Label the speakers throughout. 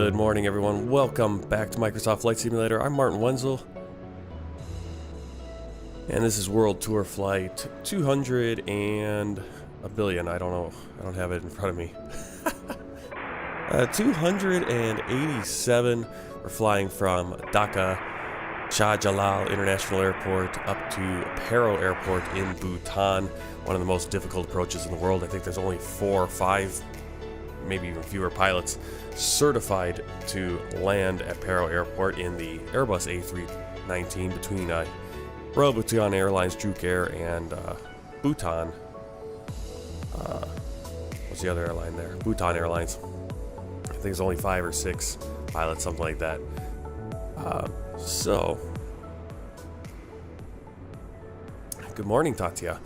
Speaker 1: Good morning, everyone. Welcome back to Microsoft Flight Simulator. I'm Martin Wenzel, and this is World Tour Flight 200 and a billion. I don't know. I don't have it in front of me. 287. We're flying from Dhaka, Shahjalal International Airport up to Paro Airport in Bhutan. One of the most difficult approaches in the world. I think there's only 4 or 5, maybe even fewer pilots certified to land at Paro Airport in the Airbus A319 between Bhutan Airlines, Drukair, and Bhutan. What's the other airline there? Bhutan Airlines. I think there's only 5 or 6 pilots, something like that. So, good morning, Tatya.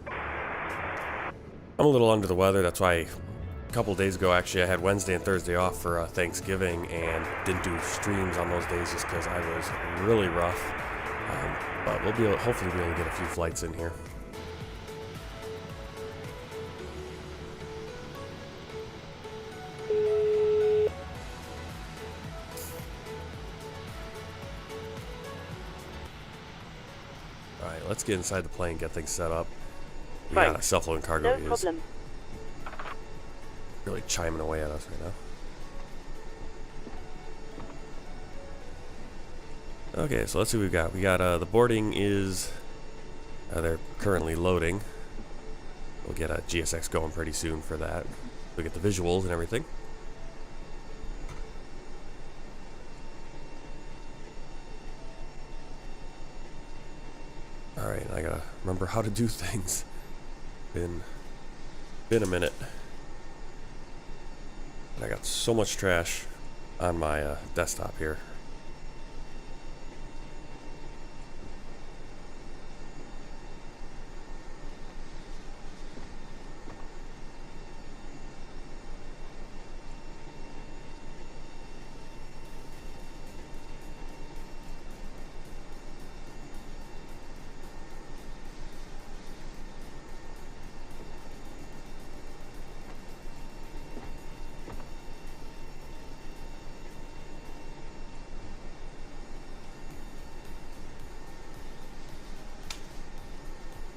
Speaker 1: I'm a little under the weather. That's why a couple of days ago, actually, I had Wednesday and Thursday off for Thanksgiving and didn't do streams on those days just because I was really rough. But we'll hopefully be able to get a few flights in here. All right, let's get inside the plane, get things set up. We got a self-loading cargo.
Speaker 2: No problem.
Speaker 1: Really chiming away at us right now. Okay, so let's see what we've got. We got the boarding is they're currently loading. We'll get a GSX going pretty soon for that. We'll get the visuals and everything. Alright, I gotta remember how to do things. Been a minute. I got so much trash on my desktop here.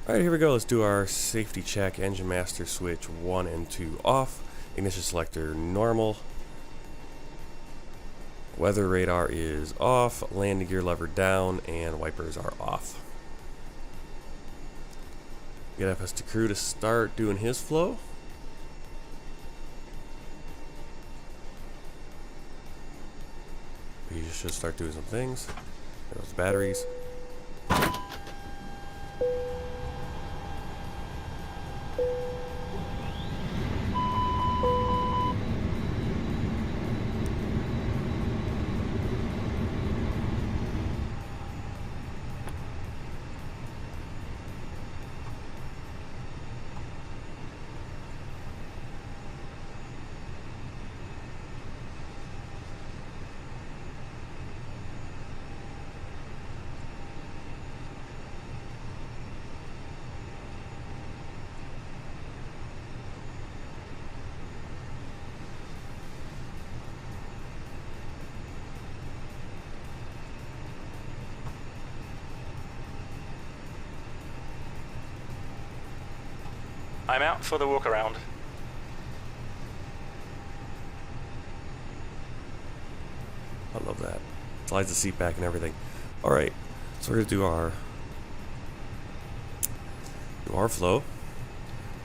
Speaker 1: Alright, here we go. Let's do our safety check. Engine master switch 1 and 2 off. Ignition selector normal. Weather radar is off. Landing gear lever down, and wipers are off. Get FS to crew to start doing his flow. We should start doing some things. There's the batteries.
Speaker 3: I'm out for the walk around.
Speaker 1: I love that. Slides the seat back and everything. Alright, so we're going to do our flow.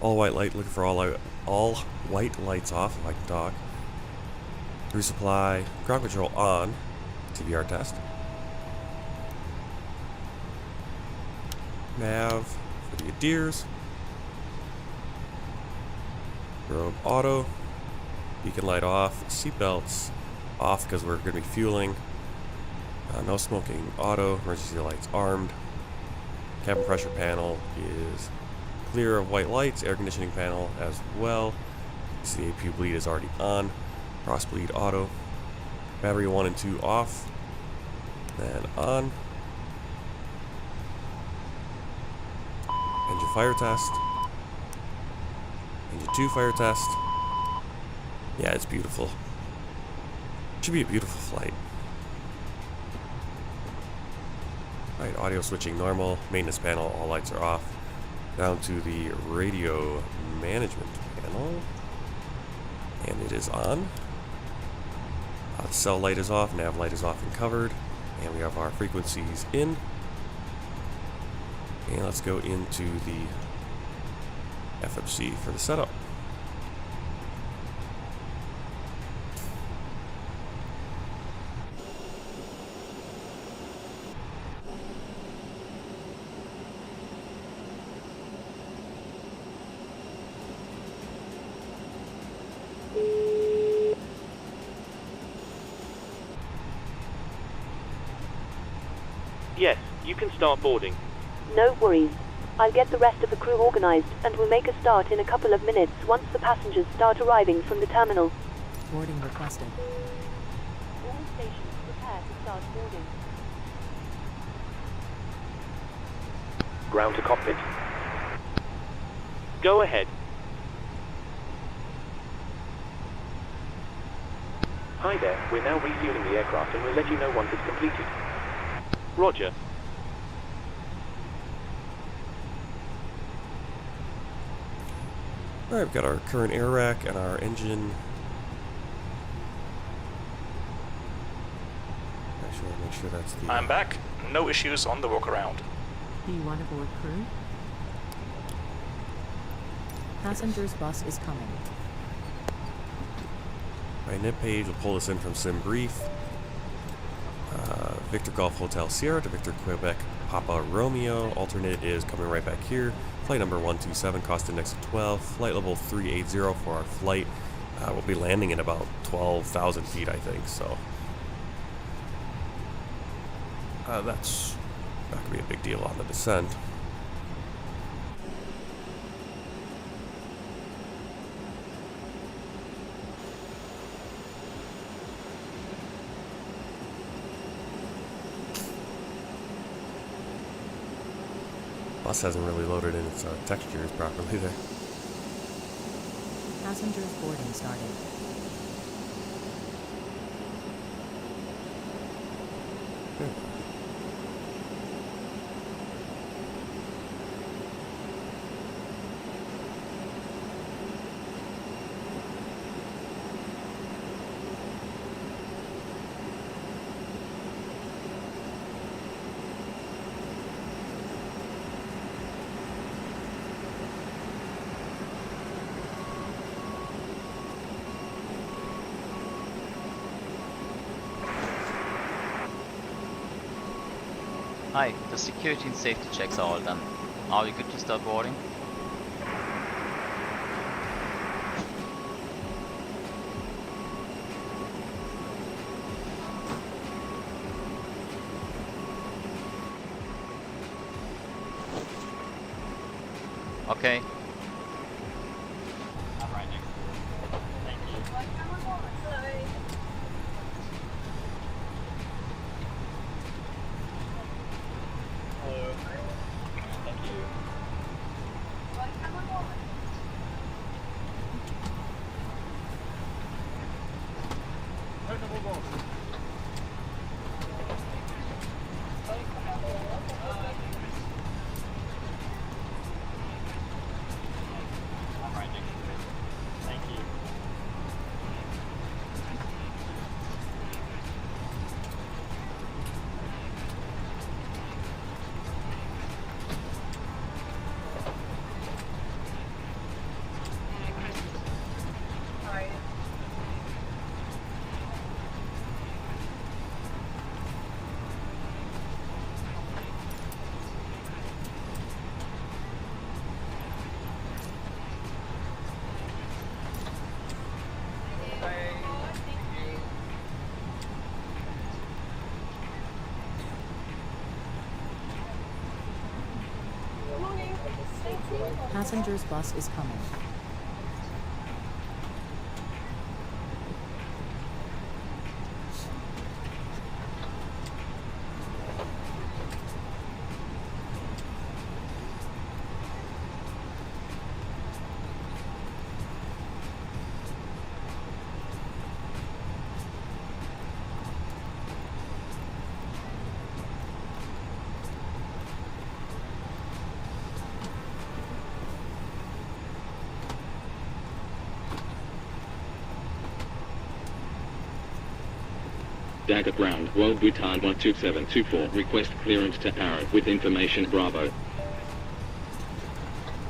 Speaker 1: All white light, looking for all white lights off if I can talk. Resupply, ground control on, TVR test. Nav for the Adirs. Road auto, beacon light off, seatbelts off because we're going to be fueling. No smoking auto, emergency lights armed. Cabin pressure panel is clear of white lights, air conditioning panel as well. The APU bleed is already on. Cross bleed auto. Battery 1 and 2 off. Then on. Engine fire test. Engine 2 fire test. Yeah, it's beautiful. Should be a beautiful flight. Alright, audio switching normal, maintenance panel, all lights are off. Down to the radio management panel. And it is on. The cell light is off, nav light is off and covered. And we have our frequencies in. And let's go into the FFC for the setup.
Speaker 2: Yes, you can start boarding.
Speaker 3: No worries. I'll get the rest of the crew organized, and we'll make a start in a couple of minutes once the passengers start arriving from the terminal.
Speaker 4: Boarding requested.
Speaker 3: All stations prepare to start boarding.
Speaker 2: Ground to cockpit. Go ahead. Hi there, we're now refueling the aircraft and we'll let you know once it's completed. Roger.
Speaker 1: Alright, we've got our current air rack and our engine. Make sure that's the...
Speaker 5: I'm back. No issues on the walk around.
Speaker 4: B1 aboard crew. Passengers bus is coming.
Speaker 1: Right, net page will pull us in from Sim Brief. Victor Golf Hotel Sierra to Victor Quebec Papa Romeo. Alternate is coming right back here. Flight number 127, cost index of 12. Flight level 380 for our flight. We'll be landing at about 12,000 feet, I think, so. That's not going to be a big deal on the descent. Bus hasn't really loaded in its textures properly there.
Speaker 4: Passengers boarding started.
Speaker 1: Good.
Speaker 6: Hi, the security and safety checks are all done. Are we good to start boarding? Okay.
Speaker 4: Passengers bus is coming.
Speaker 7: Dhaka ground, World Bhutan 12724. Request clearance to Paro with information Bravo.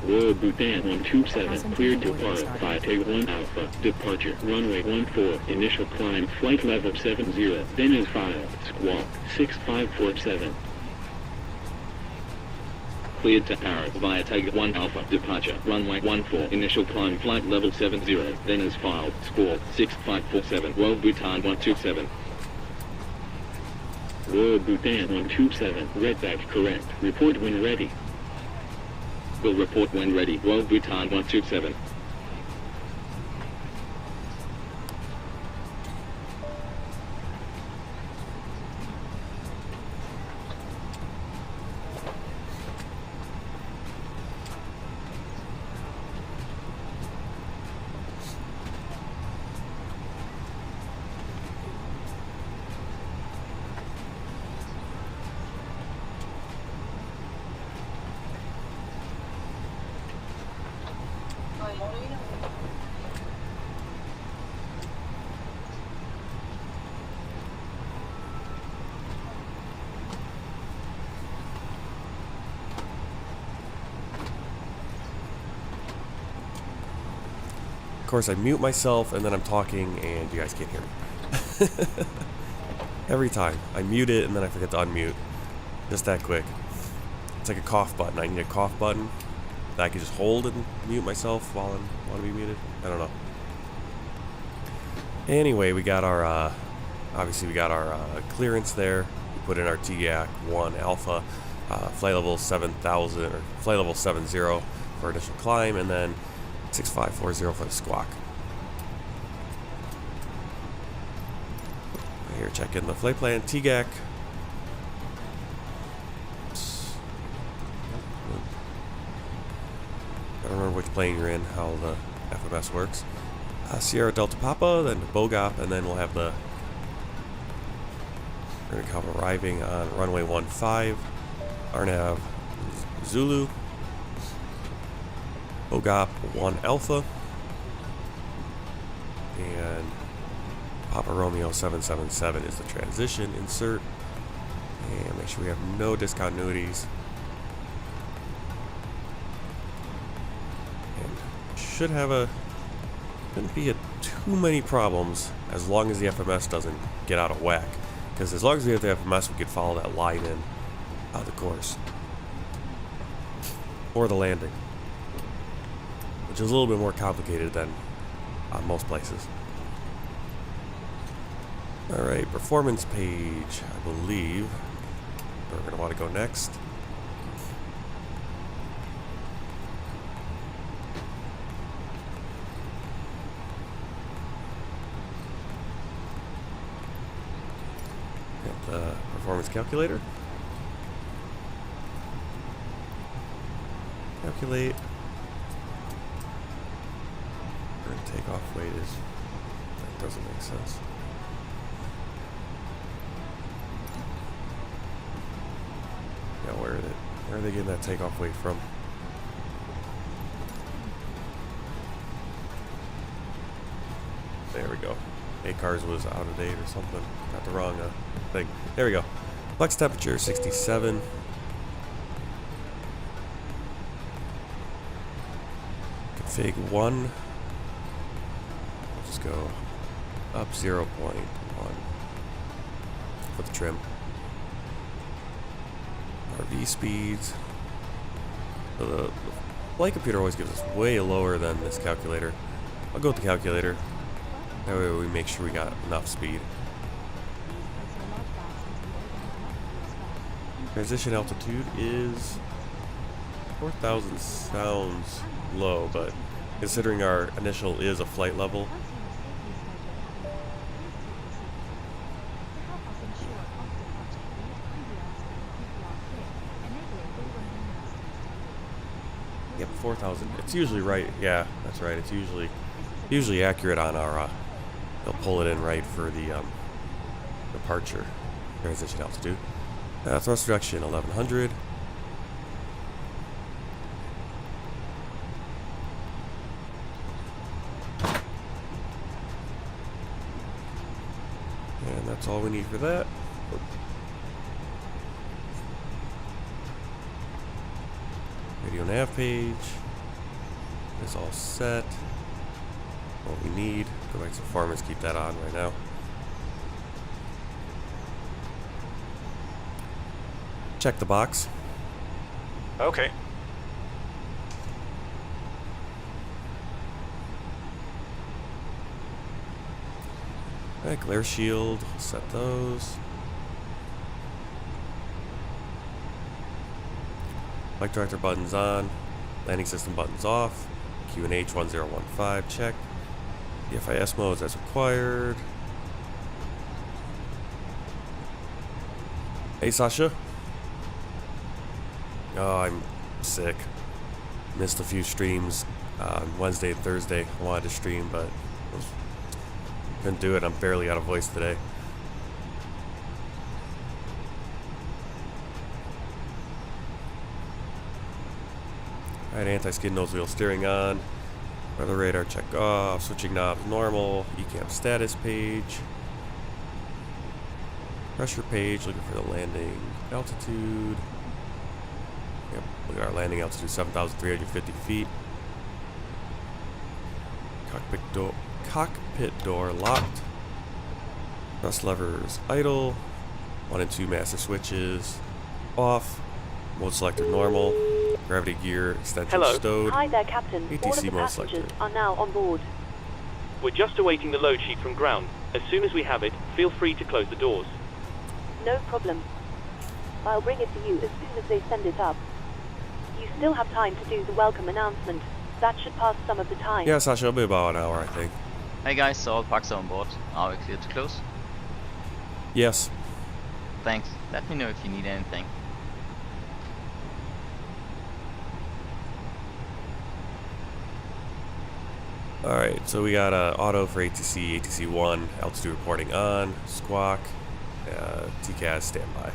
Speaker 7: World Bhutan 127, cleared to Paro, 5A1 Alpha, departure, runway 14, initial climb, flight level 70, then is filed, squawk, 6547. Cleared to Paro via Tag 1 Alpha, departure, runway 14, initial climb, flight level 70, then is filed, squawk, 6547, World Bhutan 127. World Bhutan 127, redback correct, report when ready. Will report when ready. World Bhutan 127.
Speaker 1: Of course, I mute myself and then I'm talking and you guys can't hear me. Every time. I mute it and then I forget to unmute. Just that quick. It's like a cough button. I need a cough button that I can just hold and mute myself while I want to be muted. I don't know. Anyway, we got our, obviously we got our clearance there. We put in our TGAC 1 Alpha, flight level 7000, or flight level 70 for initial climb, and then 6540 for the squawk. Here, check in the flight plan. TGAC. I don't remember which plane you're in, how the FMS works. Sierra Delta Papa, then Bogop, and then we'll have the... We're going to come arriving on runway 15, Arnav Zulu, Bogop 1 Alpha, and Papa Romeo 777 is the transition insert. And make sure we have no discontinuities. And should have a... Shouldn't be too many problems as long as the FMS doesn't get out of whack. Because as long as we have the FMS, we could follow that line in out of the course. Or the landing. Which is a little bit more complicated than on most places. Alright, performance page, I believe. We're going to want to go next. Get the performance calculator. Calculate. Current takeoff weight is... That doesn't make sense. Yeah, where are they getting that takeoff weight from? There we go. ACARS was out of date or something. Got the wrong thing. There we go. Flex temperature 67. Config 1. We'll just go up 0.1 for the trim. RV speeds. So the flight computer always gives us way lower than this calculator. I'll go with the calculator. That way we make sure we got enough speed. Transition altitude is 4,000. Sounds low, but considering our initial is a flight level. Yep, 4,000. It's usually right. Yeah, that's right. It's usually accurate on our. They'll pull it in right for the departure transition altitude. Thrust reduction 1100. And that's all we we need for that. Radio nav page is all set. What we need, go back to performance, keep that on right now. Check the box.
Speaker 5: Okay.
Speaker 1: Alright, glare shield, set those. Flight director buttons on, landing system buttons off, QNH 1015 check, the FIS modes as required. Hey Sasha. Oh, I'm sick. Missed a few streams on Wednesday and Thursday. I wanted to stream, but couldn't do it. I'm barely out of voice today. Alright, anti-skid nose wheel steering on. Weather radar check off. Switching knobs normal. ECAM status page. Pressure page, looking for the landing altitude. Yep, look at our landing altitude, 7,350 feet. Cockpit door locked. Thrust levers idle. 1 and 2 master switches off. Mode selector normal. Gravity gear extension stowed.
Speaker 3: Hi there, Captain. All of
Speaker 1: ATC
Speaker 3: the
Speaker 1: mode
Speaker 3: passengers
Speaker 1: selector.
Speaker 3: are now on board.
Speaker 2: We're just awaiting the load sheet from ground. As soon as we have it, feel free to close the doors.
Speaker 3: No problem. I'll bring it to you as soon as they send it up. You still have time to do the welcome announcement. That should pass some of the time.
Speaker 1: Yeah, Sasha, it'll be about an hour, I think.
Speaker 6: Hey guys, all parks are on board. Are we clear to close?
Speaker 1: Yes.
Speaker 6: Thanks. Let me know if you need anything.
Speaker 1: Alright, so we got auto for ATC, ATC 1, altitude reporting on, squawk, TCAS standby.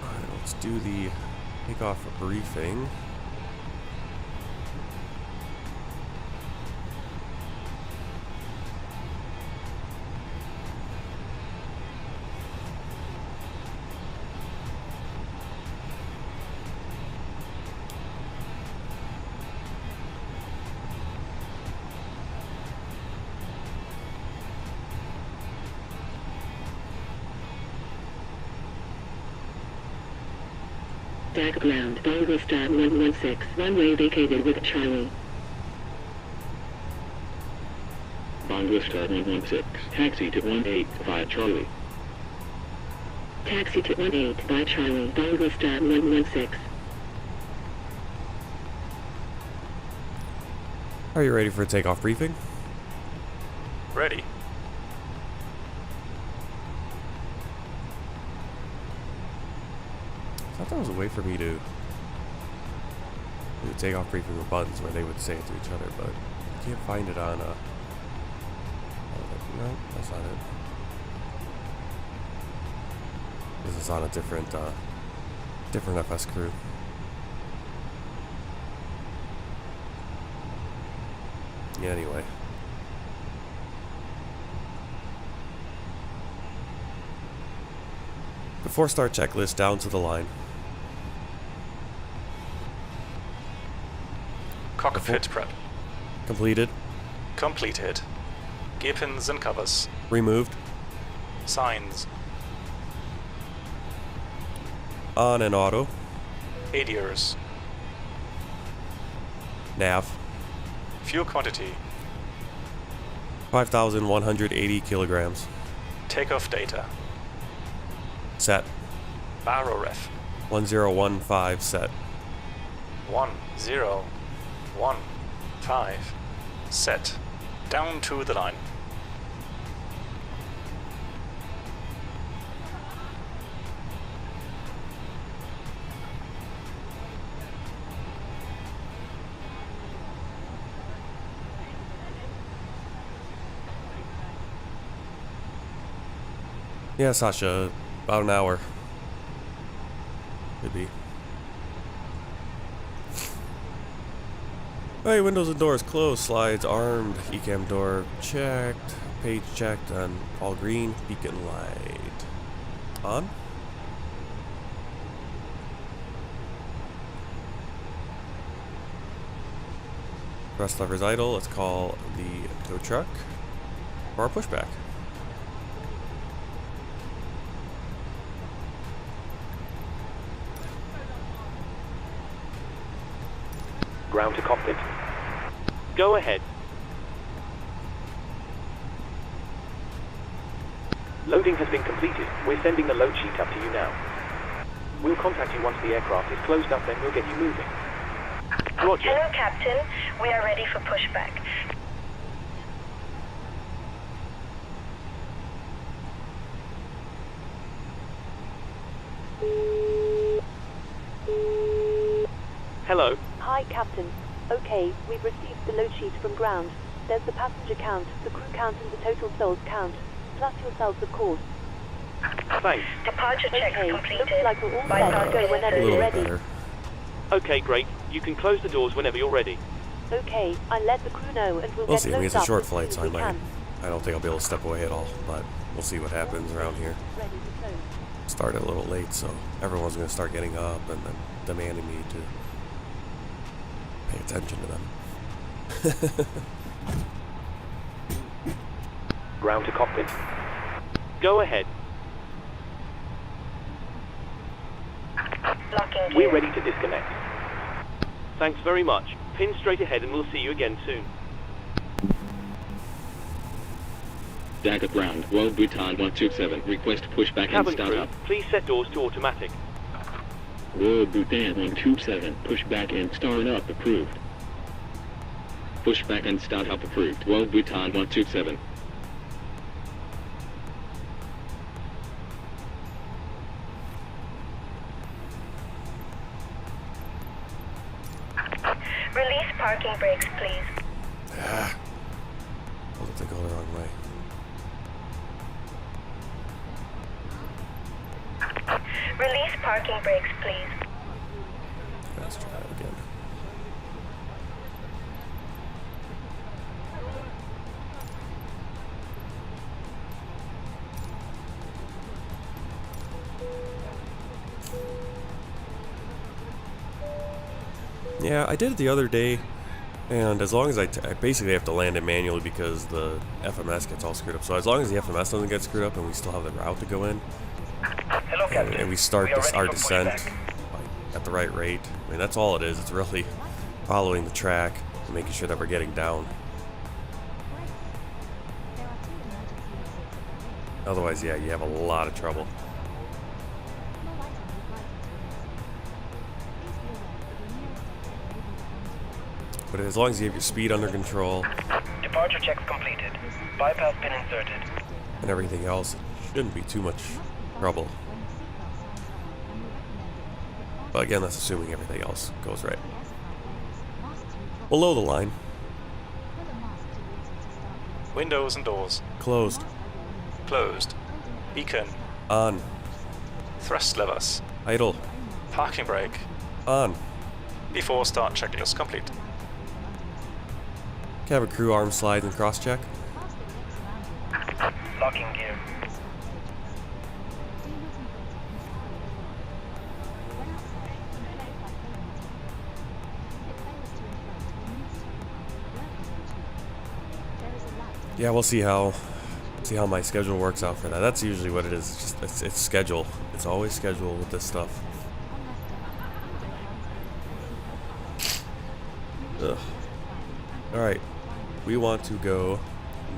Speaker 1: Alright, let's do the takeoff briefing.
Speaker 7: Dhaka ground, Bangla start 116, runway vacated with Charlie. Bangla start 116, taxi to 185 Charlie. Taxi to 18 by Charlie, Bangla start 116.
Speaker 1: Are you ready for a takeoff briefing?
Speaker 5: Ready.
Speaker 1: I thought there was a way for me to do a takeoff briefing with buttons where they would say it to each other, but I can't find it on no, that's not it. This is on a different FS crew. Yeah, anyway. Before start checklist, down to the line.
Speaker 5: Cockpit prep.
Speaker 1: Completed.
Speaker 5: Completed. Gear pins and covers.
Speaker 1: Removed.
Speaker 5: Signs.
Speaker 1: On and auto.
Speaker 5: ADIRs.
Speaker 1: Nav.
Speaker 5: Fuel quantity.
Speaker 1: 5,180 kilograms.
Speaker 5: Takeoff data.
Speaker 1: Set.
Speaker 5: Paro ref.
Speaker 1: 1015 set.
Speaker 5: 1015. Set. Down to the line.
Speaker 1: Yeah, Sasha, about an hour. Could be. Alright, windows and doors closed, slides armed, ECAM door checked, page checked, and all green, beacon light on. Thrust levers idle, let's call the tow truck for our pushback.
Speaker 2: Ground to cockpit. Go ahead. Loading has been completed. We're sending the load sheet up to you now. We'll contact you once the aircraft is closed up, then we'll get you moving. Roger.
Speaker 8: Hello, Captain. We are ready for pushback.
Speaker 2: Hello.
Speaker 3: Hi, Captain. Okay, we've received the load sheet from ground. There's the passenger count, the crew count, and the total souls count. Plus yourselves, of course.
Speaker 2: Thanks.
Speaker 8: Departure check
Speaker 3: Okay,
Speaker 8: completed.
Speaker 3: looks like we're all
Speaker 8: Bypass
Speaker 3: set to go whenever
Speaker 1: A
Speaker 3: you're
Speaker 1: little
Speaker 3: ready.
Speaker 1: better.
Speaker 2: Okay, great. You can close the doors whenever you're ready.
Speaker 3: Okay, I'll let the crew know and we'll
Speaker 1: We'll
Speaker 3: get
Speaker 1: see. I mean,
Speaker 3: loads
Speaker 1: it's a
Speaker 3: up
Speaker 1: short
Speaker 3: as
Speaker 1: flight,
Speaker 3: soon
Speaker 1: so
Speaker 3: as we can.
Speaker 1: I don't think I'll be able to step away at all, but we'll see what happens around here.
Speaker 3: Ready to close.
Speaker 1: Started a little late, so everyone's going to start getting up and then demanding me to pay attention to them.
Speaker 2: Ground to cockpit. Go ahead.
Speaker 8: Locking
Speaker 2: We're
Speaker 8: gear.
Speaker 2: ready to disconnect. Thanks very much. Pin straight ahead and we'll see you again soon.
Speaker 7: Dhaka ground. Well, Bhutan 127. Request pushback and
Speaker 2: Cabin
Speaker 7: start
Speaker 2: crew,
Speaker 7: up.
Speaker 2: please set doors to automatic.
Speaker 7: Royal Bhutan 127. Pushback and start up approved. Pushback and start up approved. Well, Bhutan 127.
Speaker 8: Release parking brakes, please.
Speaker 1: What if they go the wrong way?
Speaker 8: Release parking brakes, please.
Speaker 1: Let's try that again. Yeah, I did it the other day, and as long as I basically have to land it manually because the FMS gets all screwed up. So as long as the FMS doesn't get screwed up and we still have the route to go in,
Speaker 2: Hello,
Speaker 1: and we start our descent at the right rate, I mean, that's all it is. It's really following the track and making sure that we're getting down. Otherwise, yeah, you have a lot of trouble. But as long as you have your speed under control
Speaker 2: Departure checks completed. Bypass pin inserted.
Speaker 1: and everything else, it shouldn't be too much trouble. But again, that's assuming everything else goes right. Below the line,
Speaker 5: Windows and doors
Speaker 1: closed,
Speaker 5: closed. Beacon
Speaker 1: on,
Speaker 5: thrust levers.
Speaker 1: idle,
Speaker 5: Parking brake.
Speaker 1: on.
Speaker 5: Before start checklist complete.
Speaker 1: Cabin crew arm slide and cross check.
Speaker 2: Locking gear.
Speaker 1: Yeah, we'll see how my schedule works out for that. That's usually what it is. It's just it's schedule. It's always schedule with this stuff. Ugh. All right, we want to go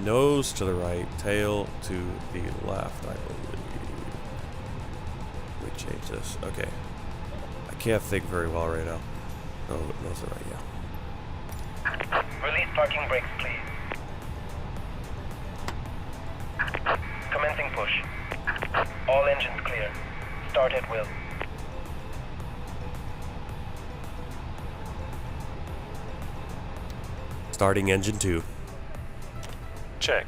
Speaker 1: nose to the right, tail to the left, I believe. Let me change this. Okay, I can't think very well right now. Oh, nose to the right, yeah.
Speaker 2: Release parking brakes, please. Commencing push. All engines clear. Start at will.
Speaker 1: Starting engine 2.
Speaker 5: Check.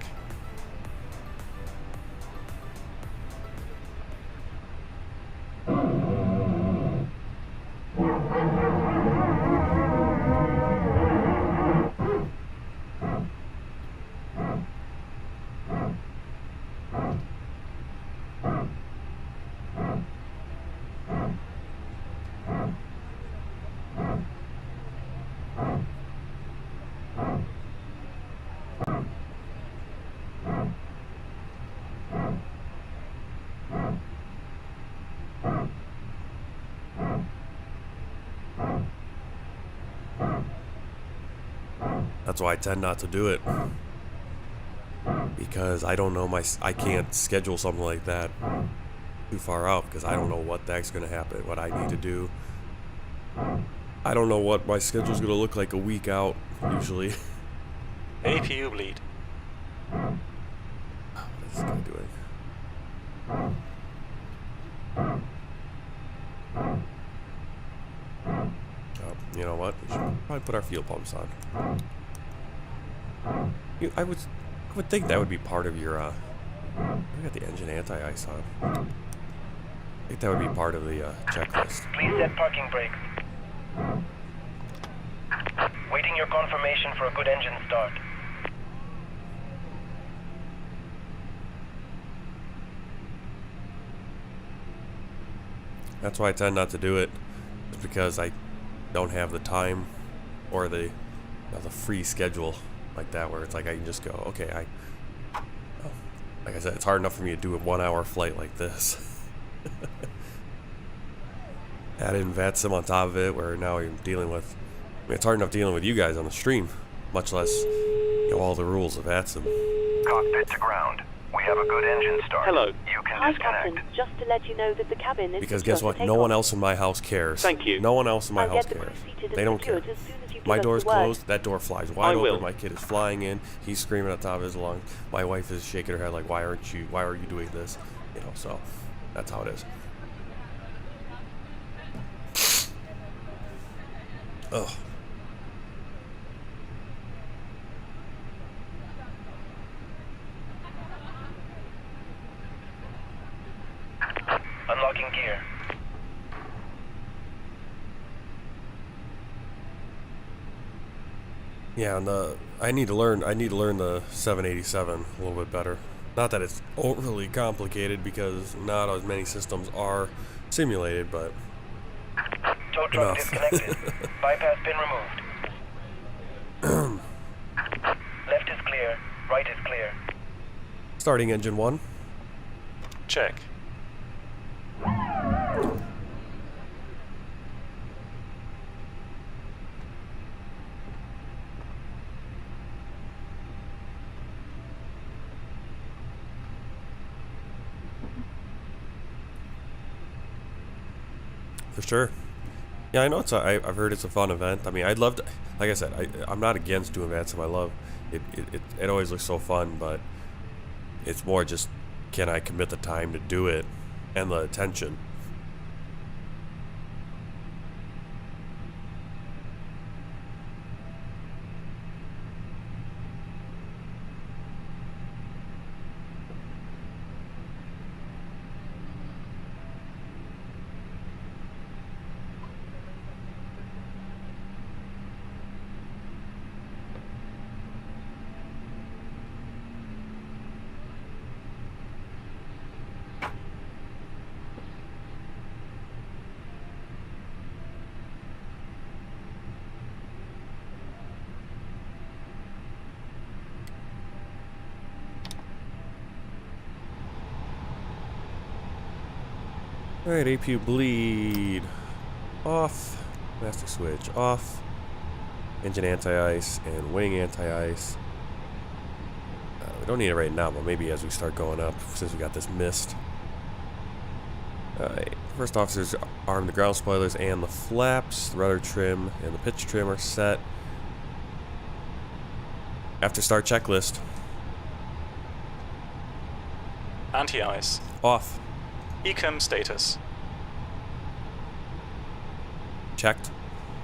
Speaker 1: That's why I tend not to do it. Because I don't know I can't schedule something like that too far out because I don't know what the heck's going to happen, what I need to do. I don't know what my schedule's going to look like a week out, usually.
Speaker 5: APU bleed.
Speaker 1: What is this guy doing? Oh, you know what? We should probably put our fuel pumps on. I would think that would be part of your, we got the engine anti-ice on. I think that would be part of the checklist.
Speaker 9: Please set parking brakes. Waiting your confirmation for a good engine start.
Speaker 1: That's why I tend not to do it. It's because I don't have the time or the free schedule like that where it's like I can just go, okay, like I said, it's hard enough for me to do a 1 hour flight like this. Add in VATSIM on top of it where now I'm dealing with, I mean, it's hard enough dealing with you guys on the stream, much less, you know, all the rules of VATSIM.
Speaker 9: Cockpit to ground. We have a good engine start.
Speaker 2: Hello.
Speaker 9: You can
Speaker 3: Hi,
Speaker 9: disconnect.
Speaker 3: Captain. Just to let you know that the cabin is
Speaker 1: Because
Speaker 3: secure
Speaker 1: guess
Speaker 3: for
Speaker 1: what? No
Speaker 3: takeoff.
Speaker 1: one else in my house cares.
Speaker 2: Thank you.
Speaker 1: No one else in my
Speaker 3: I'll
Speaker 1: house
Speaker 3: get the
Speaker 1: cares.
Speaker 3: crew seated and
Speaker 1: They don't care.
Speaker 3: secured as soon as you give
Speaker 1: My
Speaker 3: us
Speaker 1: door's
Speaker 3: the word.
Speaker 1: closed, that door flies wide
Speaker 2: I will.
Speaker 1: open, my kid is flying in, he's screaming on top of his lungs, my wife is shaking her head like, why are you doing this? You know, so that's how it is. Ugh.
Speaker 9: Unlocking gear.
Speaker 1: Yeah, and I need to learn the 787 a little bit better. Not that it's overly complicated because not as many systems are simulated, but
Speaker 9: Tow truck
Speaker 1: enough.
Speaker 9: disconnected. Bypass pin removed. Left is clear. Right is clear.
Speaker 1: Starting engine 1.
Speaker 5: Check.
Speaker 1: For sure. Yeah, I know I've heard it's a fun event. I mean, I'd love to, like I said, I'm not against doing VATSIM. I love it. It always looks so fun, but it's more just, can I commit the time to do it and the attention? Alright, APU bleed off, master switch off, engine anti-ice and wing anti-ice. We don't need it right now, but maybe as we start going up, since we got this mist. Alright, first officers arm the ground spoilers and the flaps, the rudder trim and the pitch trim are set. After start checklist.
Speaker 5: Anti-ice.
Speaker 1: Off.
Speaker 5: Ecom status.
Speaker 1: Checked.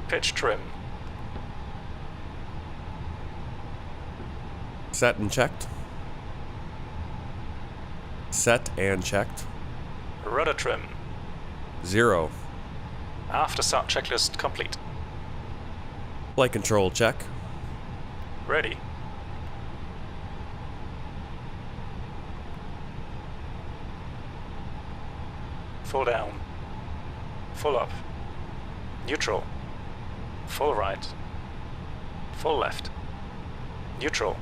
Speaker 5: Pitch trim.
Speaker 1: Set and checked. Set and checked.
Speaker 5: Rudder trim.
Speaker 1: 0.
Speaker 5: After start checklist complete.
Speaker 1: Flight control check.
Speaker 5: Ready. Full down. Full up. Neutral. Full right. Full left. Neutral.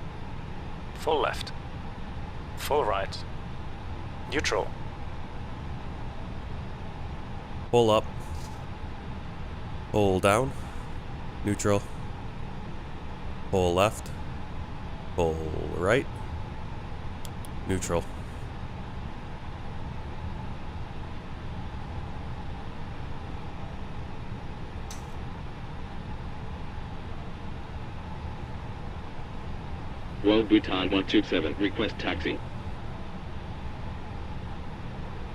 Speaker 5: Full left. Full right. Neutral.
Speaker 1: Full up. Full down. Neutral. Pull left. Pull right. Neutral.
Speaker 7: World Bhutan 127, request taxi.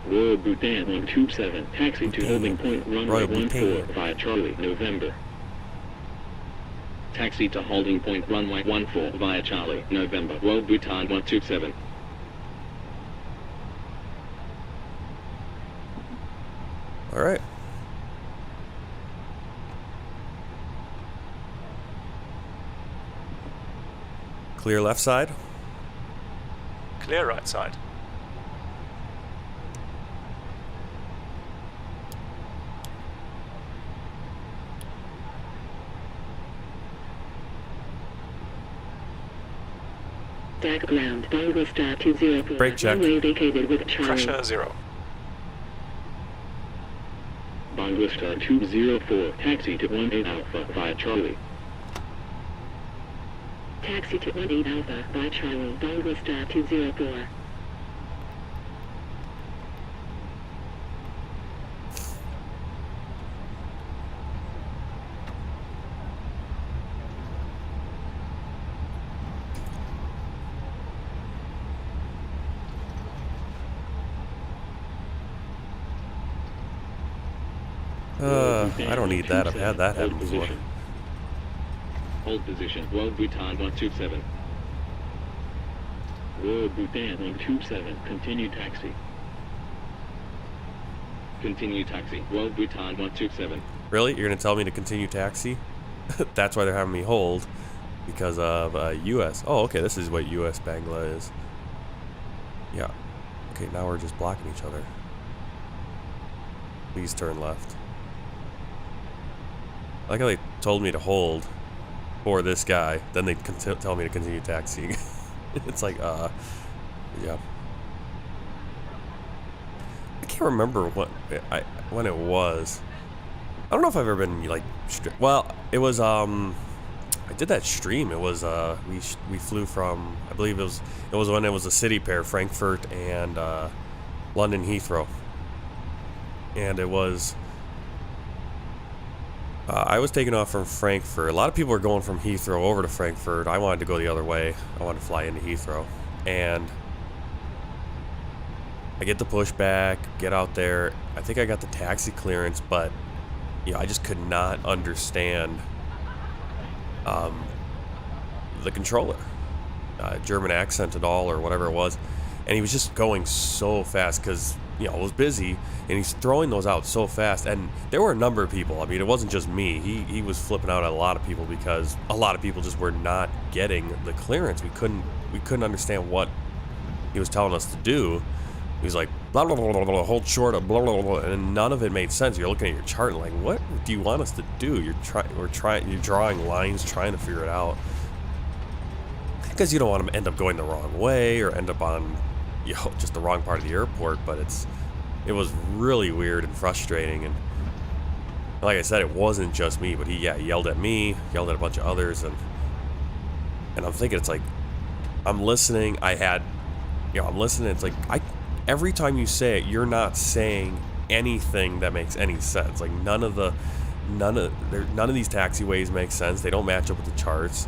Speaker 7: World Bhutan 127, taxi to holding point runway 14 via Charlie, November. Taxi to holding point runway 14 via Charlie, November. World Bhutan 127.
Speaker 1: All right. Clear left side.
Speaker 5: Clear right side.
Speaker 8: Dhaka ground, Bangla star 204.
Speaker 1: Brake check.
Speaker 8: Runway vacated with Charlie.
Speaker 5: Pressure 0.
Speaker 7: Bangla star 204, taxi to 18 Alpha via Charlie.
Speaker 8: Taxi to 18 Alpha by Charlie, Bangla star 204.
Speaker 1: I don't need that. I've had that happen before.
Speaker 7: Hold position. World Bhutan 127. World Bhutan 127. Continue taxi. Continue taxi. World Bhutan 127.
Speaker 1: Really? You're gonna tell me to continue taxi? That's why they're having me hold, because of U.S. Oh, okay. This is what U.S. Bangla is. Yeah. Okay. Now we're just blocking each other. Please turn left. I like how they told me to hold for this guy, then they tell me to continue taxiing. It's like, yeah. I can't remember when it was. I don't know if I've ever been like, well, it was I did that stream. It was we flew from, I believe it was when it was a city pair, Frankfurt and London Heathrow, and it was. I was taking off from Frankfurt. A lot of people were going from Heathrow over to Frankfurt. I wanted to go the other way. I wanted to fly into Heathrow. And I get the pushback, get out there. I think I got the taxi clearance, but you know, I just could not understand the controller. German accent at all or whatever it was. And he was just going so fast because, you know, it was busy, and he's throwing those out so fast. And there were a number of people. I mean, it wasn't just me. He was flipping out at a lot of people because a lot of people just were not getting the clearance. We couldn't understand what he was telling us to do. He was like, blah, blah, blah, blah, blah, hold short of blah, blah, blah, and none of it made sense. You're looking at your chart and like, what do you want us to do? You're drawing lines, trying to figure it out. Because you don't want to end up going the wrong way or end up on, you know, just the wrong part of the airport. But it was really weird and frustrating. And like I said, it wasn't just me, but he yelled at me, yelled at a bunch of others, and I'm thinking, it's like, I'm listening. I'm listening. It's like, every time you say it, you're not saying anything that makes any sense. Like none of these taxiways make sense. They don't match up with the charts.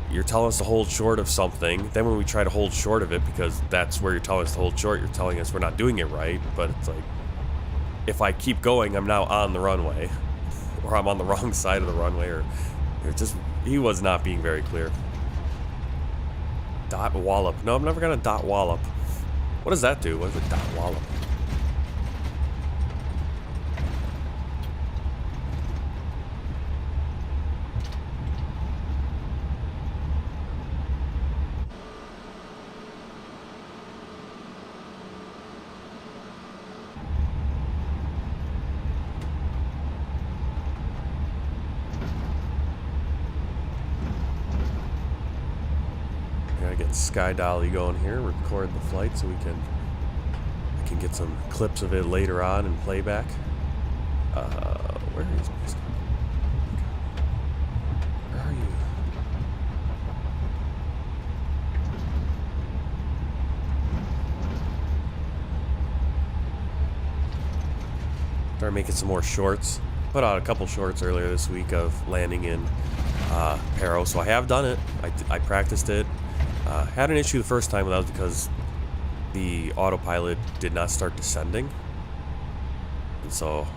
Speaker 1: You're telling us to hold short of something. Then when we try to hold short of it, because that's where you're telling us to hold short, you're telling us we're not doing it right. But it's like, if I keep going, I'm now on the runway, or I'm on the wrong side of the runway, or he was not being very clear. Dot wallop. No, I'm never gonna dot wallop. What does that do? What is a dot wallop? Sky Dolly going here, record the flight so I can get some clips of it later on and playback. Where are you? Start making some more shorts. Put out a couple shorts earlier this week of landing in Paro, so I have done it. I practiced it. Had an issue the first time, but that was because the autopilot did not start descending. And so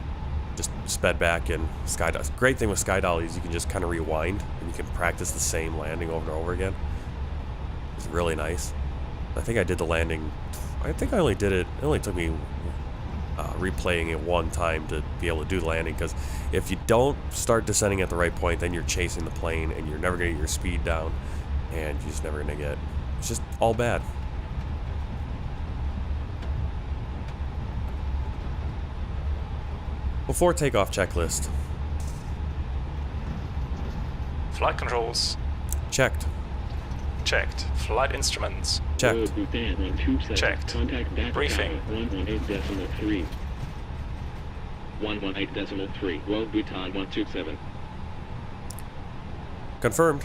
Speaker 1: just sped back and skydolly. Great thing with skydolly is you can just kind of rewind and you can practice the same landing over and over again. It's really nice. I think I did the landing. I think I only did it. It only took me replaying it one time to be able to do the landing, because if you don't start descending at the right point, then you're chasing the plane and you're never going to get your speed down, and you're just never going to get. It's just all bad. Before takeoff checklist.
Speaker 5: Flight controls.
Speaker 1: Checked.
Speaker 5: Checked. Flight instruments.
Speaker 1: Checked.
Speaker 7: Bhutan 127.
Speaker 5: Checked.
Speaker 7: Contact Dhaka
Speaker 5: Briefing.
Speaker 7: Tower 118.3. 118.3. World Bhutan 127.
Speaker 1: Confirmed.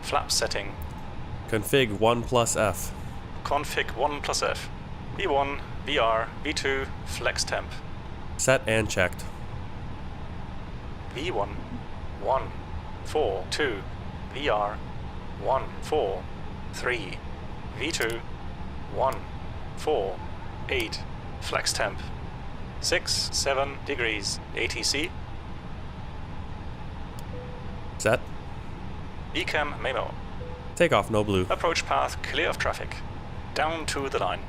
Speaker 5: Flap setting.
Speaker 1: Config 1+F.
Speaker 5: Config 1+F. V1, VR, V2, flex temp.
Speaker 1: Set and checked.
Speaker 5: V1, 1, 4, 2, VR, 1, 4, 3, V2, 1, 4, 8, flex temp, 6, 7 degrees, ATC,
Speaker 1: Set.
Speaker 5: Ecam memo,
Speaker 1: Takeoff no blue.
Speaker 5: approach path clear of traffic, down to the line.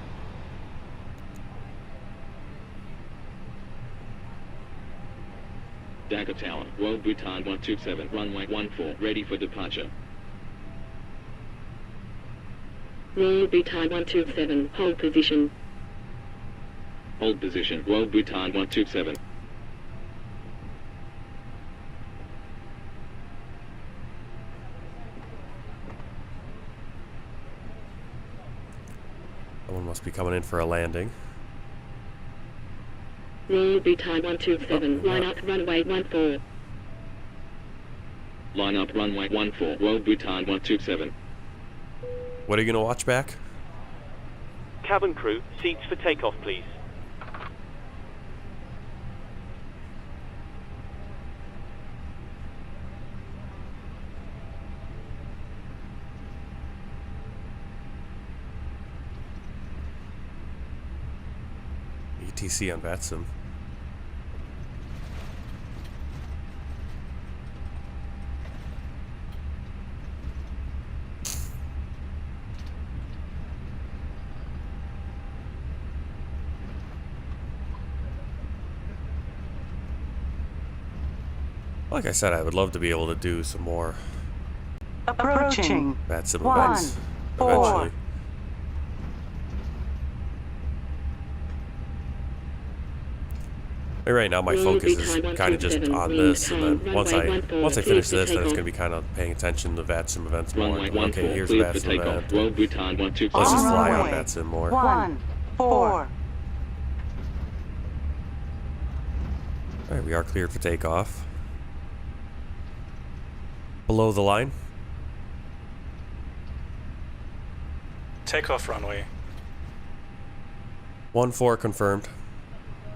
Speaker 7: Dhaka Tower, World Bhutan 127, runway 14, ready for departure.
Speaker 8: World Bhutan 127, hold position.
Speaker 7: Hold position, World Bhutan 127.
Speaker 1: Someone must be coming in for a landing.
Speaker 8: World Bhutan 127,
Speaker 1: Oh,
Speaker 8: line
Speaker 1: yeah.
Speaker 8: up runway 14.
Speaker 7: Line up runway 14, World Bhutan 127.
Speaker 1: What are you going to watch back?
Speaker 2: Cabin crew, seats for takeoff, please.
Speaker 1: ETC on VATSIM. Like I said, I would love to be able to do some more
Speaker 10: Approaching.
Speaker 1: VATSIM
Speaker 10: 1,
Speaker 1: events
Speaker 10: 4.
Speaker 1: eventually. Right now, my focus is kind of just on this, and then once I finish this, then it's going to be kind of paying attention to VATSIM events more.
Speaker 7: Runway
Speaker 1: Okay,
Speaker 7: 14,
Speaker 1: here's a
Speaker 7: clear for
Speaker 1: VATSIM
Speaker 7: takeoff,
Speaker 1: event.
Speaker 7: World Bhutan 127.
Speaker 1: Let's just fly on
Speaker 10: runway.
Speaker 1: VATSIM more.
Speaker 10: 1, 4.
Speaker 1: Alright, we are cleared for takeoff. Below the line.
Speaker 5: Takeoff runway.
Speaker 1: 1-4 confirmed.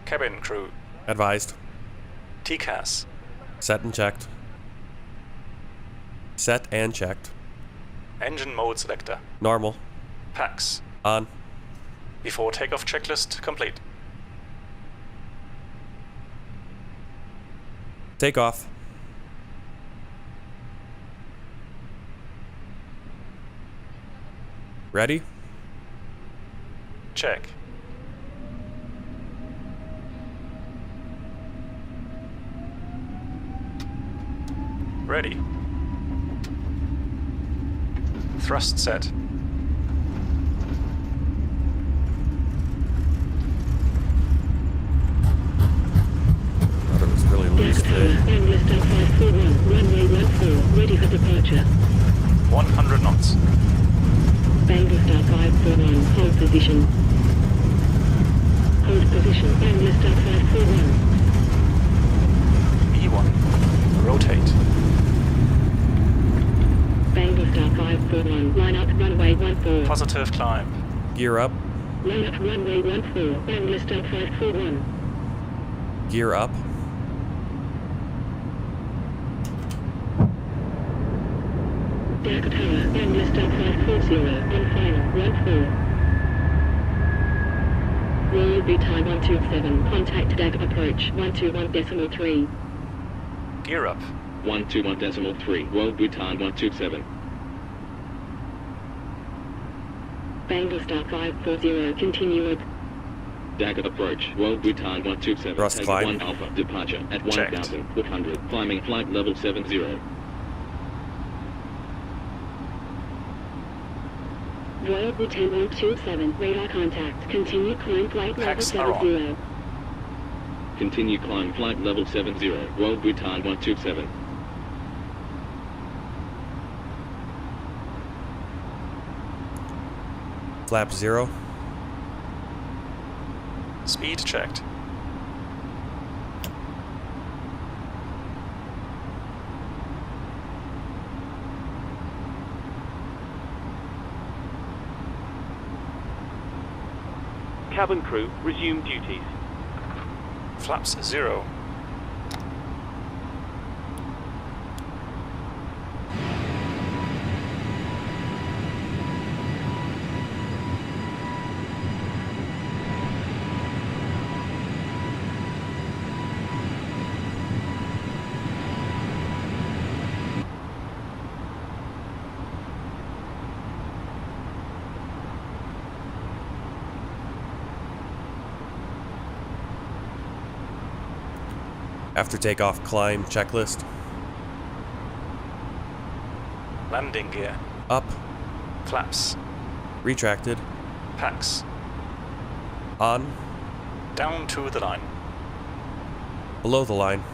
Speaker 5: Cabin crew.
Speaker 1: Advised.
Speaker 5: TCAS.
Speaker 1: Set and checked. Set and checked.
Speaker 5: Engine mode selector.
Speaker 1: Normal.
Speaker 5: PAX.
Speaker 1: On.
Speaker 5: Before takeoff checklist complete.
Speaker 1: Takeoff. Ready?
Speaker 5: Check. Ready. Thrust set.
Speaker 1: Rudder was really loose
Speaker 8: Dhaka Tower,
Speaker 1: today.
Speaker 8: Anglers 541, runway 14, ready for departure.
Speaker 5: 100 knots.
Speaker 8: Bangor Star 541, hold position. Hold position, Bangor Star 541.
Speaker 5: E1. Rotate.
Speaker 8: Bangor Star 541, line up runway 14.
Speaker 5: Positive climb.
Speaker 1: Gear up.
Speaker 8: Line up runway 14, Bangor Star 541.
Speaker 1: Gear up.
Speaker 8: Dhaka Tower, Bangla Star 540, on final, 14. Royal Bhutan 127, contact Dhaka approach, 121.3.
Speaker 5: Gear up.
Speaker 7: 121.3, Royal Bhutan 127.
Speaker 8: Bangla Star 540, continue.
Speaker 7: Dhaka approach, Royal Bhutan 127,
Speaker 1: Thrust
Speaker 7: take
Speaker 1: climb.
Speaker 7: 1 Alpha, departure at
Speaker 5: Checked.
Speaker 7: 1,400, climbing flight level 70.
Speaker 8: Royal Bhutan 127, radar contact, continue climb flight level
Speaker 5: Packs are on.
Speaker 8: 70.
Speaker 7: Continue climb flight level 70, Royal Bhutan 127.
Speaker 1: Flap 0.
Speaker 5: Speed checked.
Speaker 2: Cabin crew, resume duties.
Speaker 5: Flaps 0.
Speaker 1: After takeoff, climb checklist.
Speaker 5: Landing gear.
Speaker 1: Up.
Speaker 5: Flaps.
Speaker 1: Retracted.
Speaker 5: Packs.
Speaker 1: On.
Speaker 5: Down to the line.
Speaker 1: Below the line.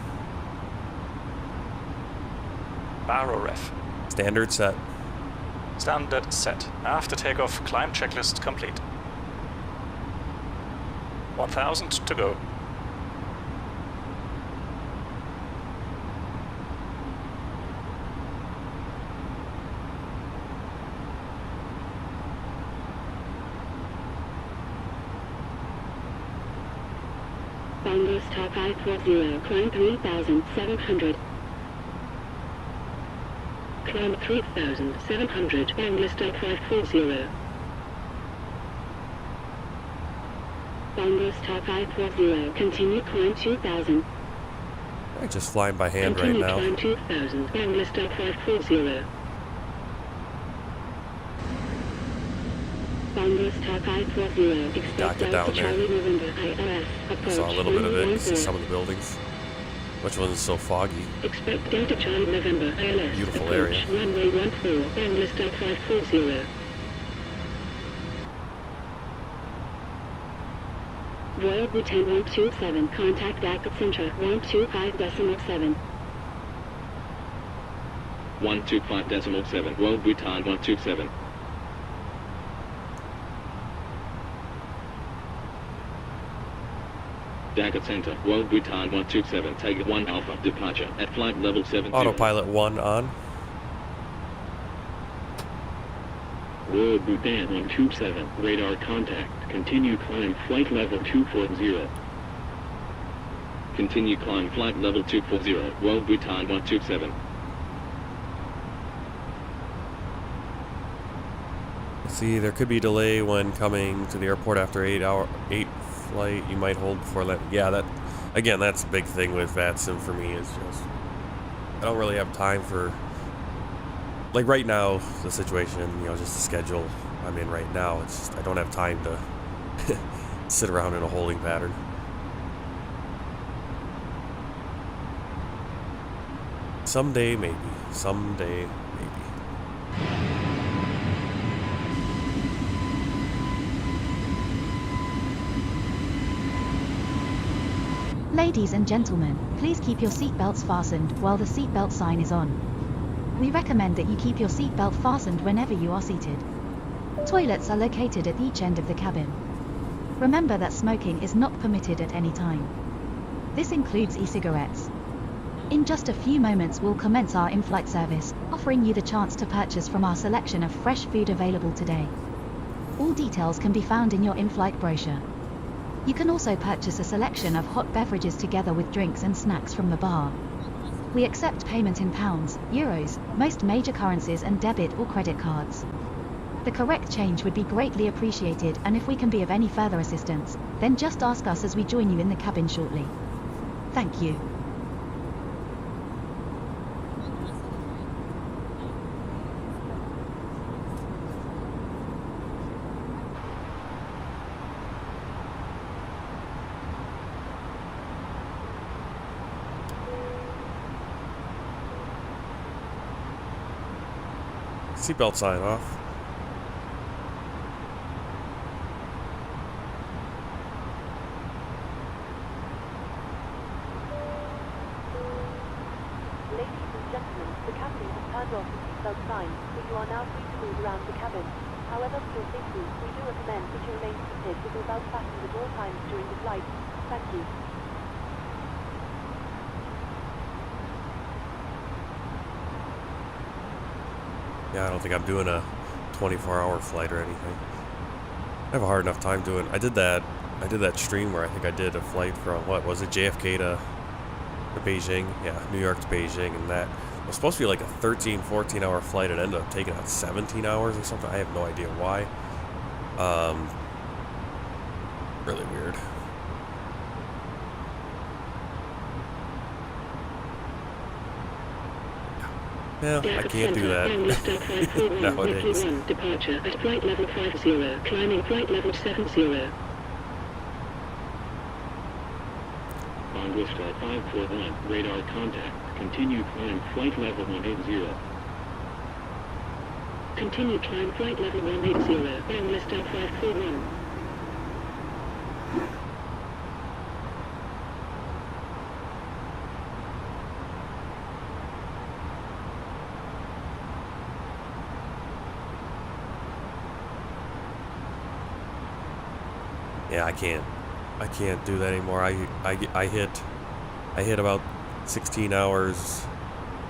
Speaker 5: Paro ref.
Speaker 1: Standard set.
Speaker 5: Standard set. After takeoff, climb checklist complete. 1000 to go.
Speaker 8: Bangla Star 540, climb 3,700. Climb 3,700, Bangla Star 540. Bangla Star 540, continue climb 2,000.
Speaker 1: I'm just flying by hand right
Speaker 8: Continue
Speaker 1: now.
Speaker 8: climb 2,000, Bangla Star 540. Bangla Star 540, expect
Speaker 1: Dhaka down
Speaker 8: Delta
Speaker 1: there.
Speaker 8: Charlie November ILS, approach
Speaker 1: Saw a little bit of it. You see
Speaker 8: 114.
Speaker 1: some of the buildings. Which one's so foggy?
Speaker 8: Expect Delta Charlie November ILS,
Speaker 1: Beautiful
Speaker 8: approach
Speaker 1: area.
Speaker 8: runway 14, Bangla Star 540. Royal Bhutan 127, contact Dhaka Center 125.7.
Speaker 7: 125.7, Royal Bhutan 127. Dhaka Center, Royal Bhutan 127, take 1 Alpha, departure at flight level 70.
Speaker 1: Autopilot 1 on.
Speaker 7: Royal Bhutan 127, radar contact, continue climb flight level 240. Continue climb flight level 240, Royal Bhutan 127.
Speaker 1: See, there could be delay when coming to the airport after 8 flight. You might hold before that. Yeah, that again, that's a big thing with VATSIM for me. Is just I don't really have time for, like right now, the situation, just the schedule I'm in right now. It's just I don't have time to sit around in a holding pattern. Someday, maybe. Someday, maybe.
Speaker 11: Ladies and gentlemen, please keep your seatbelts fastened while the seatbelt sign is on. We recommend that you keep your seatbelt fastened whenever you are seated. Toilets are located at each end of the cabin. Remember that smoking is not permitted at any time. This includes e-cigarettes. In just a few moments we'll commence our in-flight service, offering you the chance to purchase from our selection of fresh food available today. All details can be found in your in-flight brochure. You can also purchase a selection of hot beverages together with drinks and snacks from the bar. We accept payment in pounds, euros, most major currencies and debit or credit cards. The correct change would be greatly appreciated, and if we can be of any further assistance, then just ask us as we join you in the cabin shortly. Thank you.
Speaker 1: Seatbelt sign off.
Speaker 3: Ladies and gentlemen, the captain has turned off the seatbelt sign, so you are now free to move around the cabin. However, for your safety, we do recommend that you remain seated with your belt fastened at all times during the flight. Thank you.
Speaker 1: Yeah, I don't think I'm doing a 24-hour flight or anything. I have a hard enough time doing. I did that stream where I think I did a flight from, what was it, JFK to Beijing? Yeah, New York to Beijing, and that was supposed to be like a 13, 14-hour flight. It ended up taking out 17 hours or something. I have no idea why. Really weird. Yeah, I can't do that nowadays.
Speaker 7: Departure at flight level 50, climbing flight level 70. On Vista 541, radar contact. Continue climb flight level 180. Continue climb flight level 180, on Vista 541.
Speaker 1: Yeah, I can't do that anymore. I hit about 16 hours,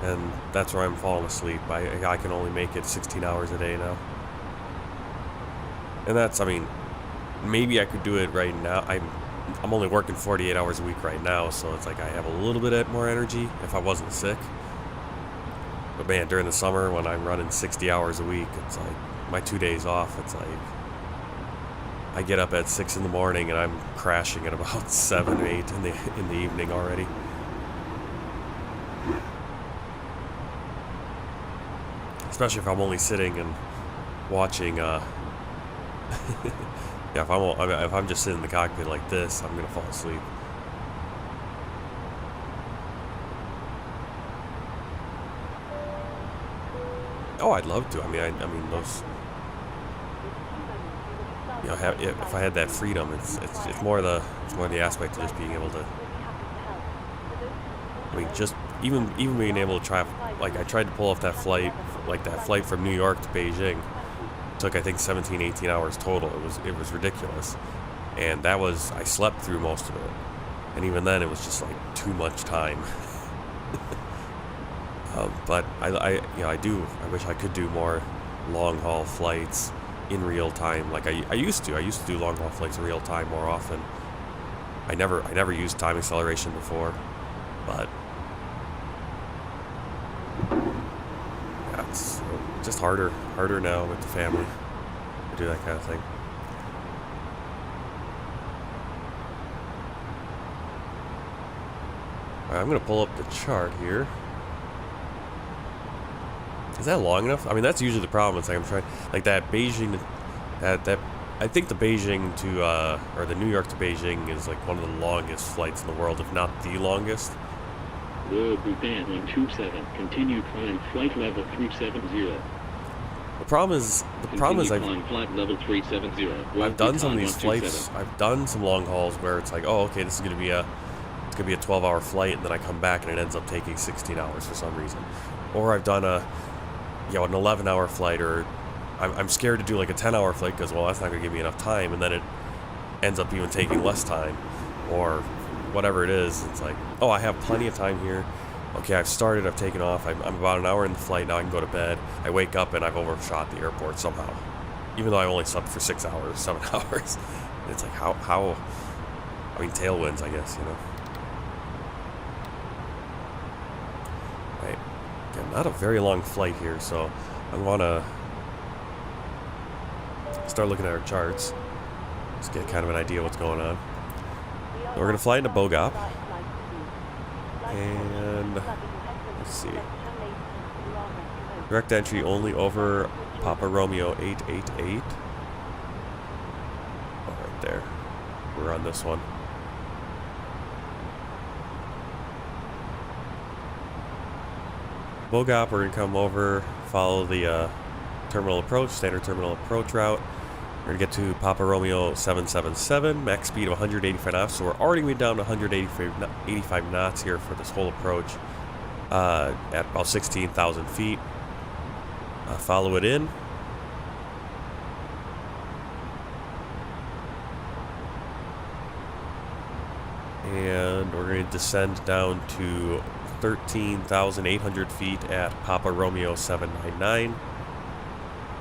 Speaker 1: and that's where I'm falling asleep. I can only make it 16 hours a day now, and that's, I mean, maybe I could do it right now. I'm only working 48 hours a week right now, so it's like I have a little bit more energy if I wasn't sick. But man, during the summer when I'm running 60 hours a week, it's like my 2 days off. It's like I get up at 6 in the morning and I'm crashing at about 7 or 8 in the evening already. Especially if I'm only sitting and watching. Yeah, if I'm just sitting in the cockpit like this, I'm gonna fall asleep. Oh, I'd love to. I mean those. You know, if I had that freedom, it's more the aspect of just being able to. I mean, just even being able to try, like I tried to pull off that flight from New York to Beijing. It took, I think, 17, 18 hours total. It was ridiculous, and I slept through most of it, and even then it was just like too much time. But I wish I could do more long haul flights in real time, like I used to. I used to do long haul flights in real time more often. I never used time acceleration before, but yeah, it's just harder now with the family to do that kind of thing. All right, I'm gonna pull up the chart here. Is that long enough? I mean, that's usually the problem. It's like I'm trying, like that Beijing, that I think the Beijing to or the New York to Beijing is like one of the longest flights in the world, if not the longest.
Speaker 7: Bhutan 127. Continue climb flight level 370.
Speaker 1: The problem is
Speaker 7: flight level 370.
Speaker 1: I've done some of these flights. I've done some long hauls where it's like, oh, okay, this is gonna be a 12-hour flight, and then I come back and it ends up taking 16 hours for some reason. Or I've done an 11-hour flight, or I'm scared to do like a 10-hour flight because, well, that's not going to give me enough time, and then it ends up even taking less time, or whatever it is. It's like, oh, I have plenty of time here. Okay, I've started, I've taken off, I'm about an hour in the flight, now I can go to bed. I wake up and I've overshot the airport somehow, even though I only slept for 6 hours, 7 hours. It's like, how I mean, tailwinds, I guess, you know. Right. Again, not a very long flight here, so I want to start looking at our charts. Just get kind of an idea what's going on. We're going to fly into Bogop. And let's see. Direct entry only over Papa Romeo 888. Oh, right there. We're on this one. Bogop, we're going to come over, follow the terminal approach, standard terminal approach route. We're going to get to Papa Romeo 777, max speed of 185 knots. So we're already going down to 185 knots here for this whole approach at about 16,000 feet. Follow it in. And we're going to descend down to 13,800 feet at Papa Romeo 799.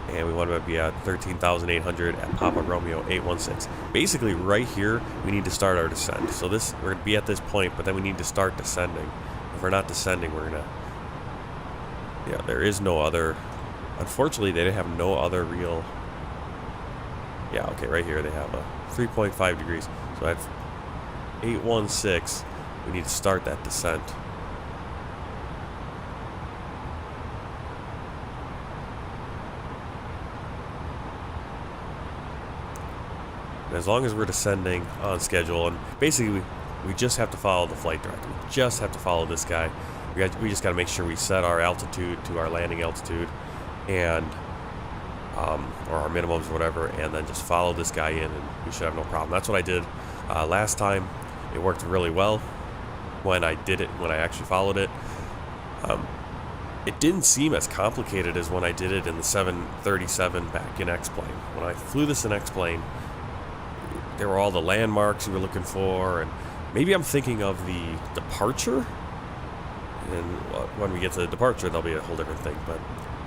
Speaker 1: And we want to be at 13,800 at Papa Romeo 816. Basically, right here, we need to start our descent. So this, we're going to be at this point, but then we need to start descending. If we're not descending, we're going to... Yeah, there is no other... Unfortunately, they have no other real... Yeah, okay, right here they have a 3.5 degrees. So at 816, we need to start that descent. As long as we're descending on schedule, and basically we just have to follow the flight director. We just have to follow this guy. We just got to make sure we set our altitude to our landing altitude, and or our minimums or whatever, and then just follow this guy in, and we should have no problem. That's what I did last time. It worked really well when I did it, when I actually followed it. It didn't seem as complicated as when I did it in the 737 back in X-Plane. When I flew this in X-Plane, there were all the landmarks we were looking for, and maybe I'm thinking of the departure, and when we get to the departure there'll be a whole different thing, but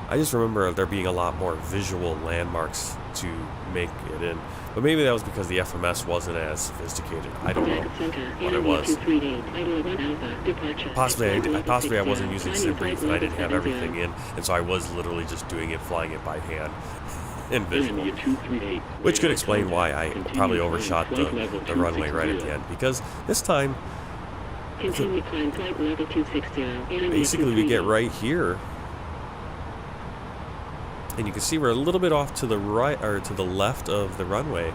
Speaker 1: I just remember there being a lot more visual landmarks to make it in. But maybe that was because the FMS wasn't as sophisticated. I don't know what it was. Possibly I wasn't using SimBrief and I didn't have everything in, and so I was literally just doing it, flying it by hand. In visual, which could explain why I probably overshot the runway right at the end, because this time basically we get right here and you can see we're a little bit off to the right or to the left of the runway,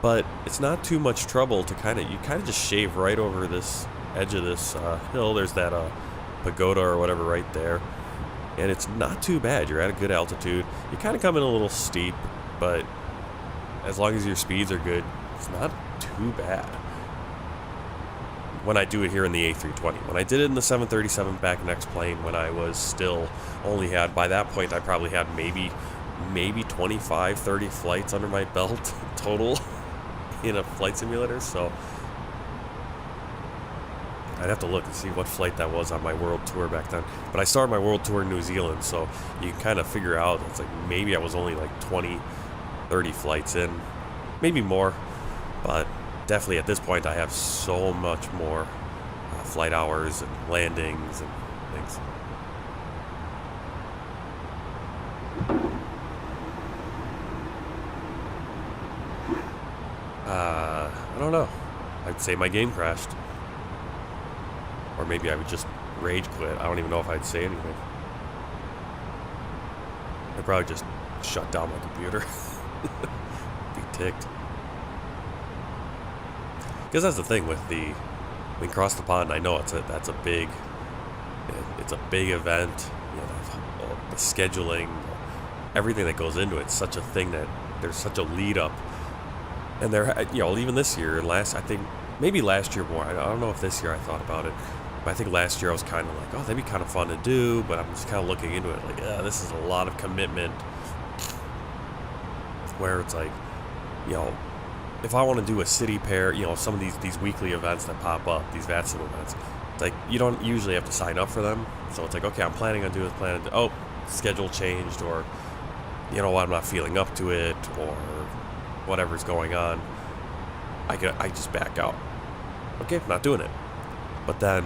Speaker 1: but it's not too much trouble to you kind of just shave right over this edge of this hill. There's that pagoda or whatever right there. And it's not too bad. You're at a good altitude. You kind of come in a little steep, but as long as your speeds are good, it's not too bad. When I do it here in the A320. When I did it in the 737 back in X-Plane, when I was still only had, by that point, I probably had maybe 25, 30 flights under my belt total in a flight simulator, so I'd have to look and see what flight that was on my world tour back then. But I started my world tour in New Zealand, so you can kind of figure out, it's like maybe I was only like 20, 30 flights in. Maybe more, but definitely at this point I have so much more flight hours and landings and things. I don't know. I'd say my game crashed. Or maybe I would just rage quit. I don't even know if I'd say anything. I'd probably just shut down my computer. Be ticked. Because that's the thing with we cross the pond. I know that's a big event. You know, the scheduling, everything that goes into it. It's such a thing that there's such a lead up. And there, you know, even this year and I think maybe last year more. I don't know if this year I thought about it. I think last year I was kind of like, oh, that'd be kind of fun to do, but I'm just kind of looking into it like, yeah, this is a lot of commitment. Where it's like, you know, if I want to do a city pair, you know, some of these weekly events that pop up, these VATSIM events, it's like you don't usually have to sign up for them. So it's like, okay, I'm planning on doing this, oh, schedule changed, or you know what, I'm not feeling up to it, or whatever's going on. I just back out. okay, not doing it. But then,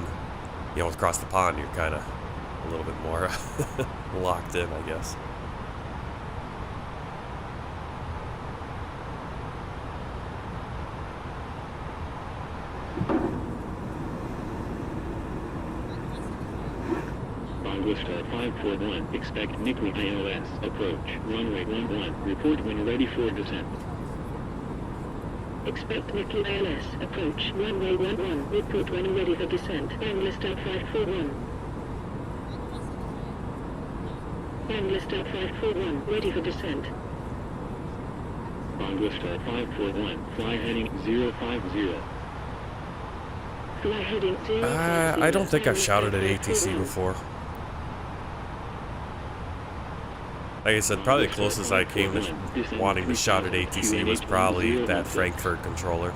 Speaker 1: you know, across the pond, you're kind of a little bit more locked in, I guess.
Speaker 7: Vista 541, expect Nickley ILS, approach, runway 11, report when ready for descent.
Speaker 8: Expect Nickley ILS, approach, runway 11, report when ready for descent, Vista 541. Vista 541, ready for descent.
Speaker 7: Vista 541, fly heading 050.
Speaker 8: Fly heading 050.
Speaker 1: I don't think I've shouted at ATC before. Like I said, probably the closest I came to wanting to shout at ATC was probably that Frankfurt controller.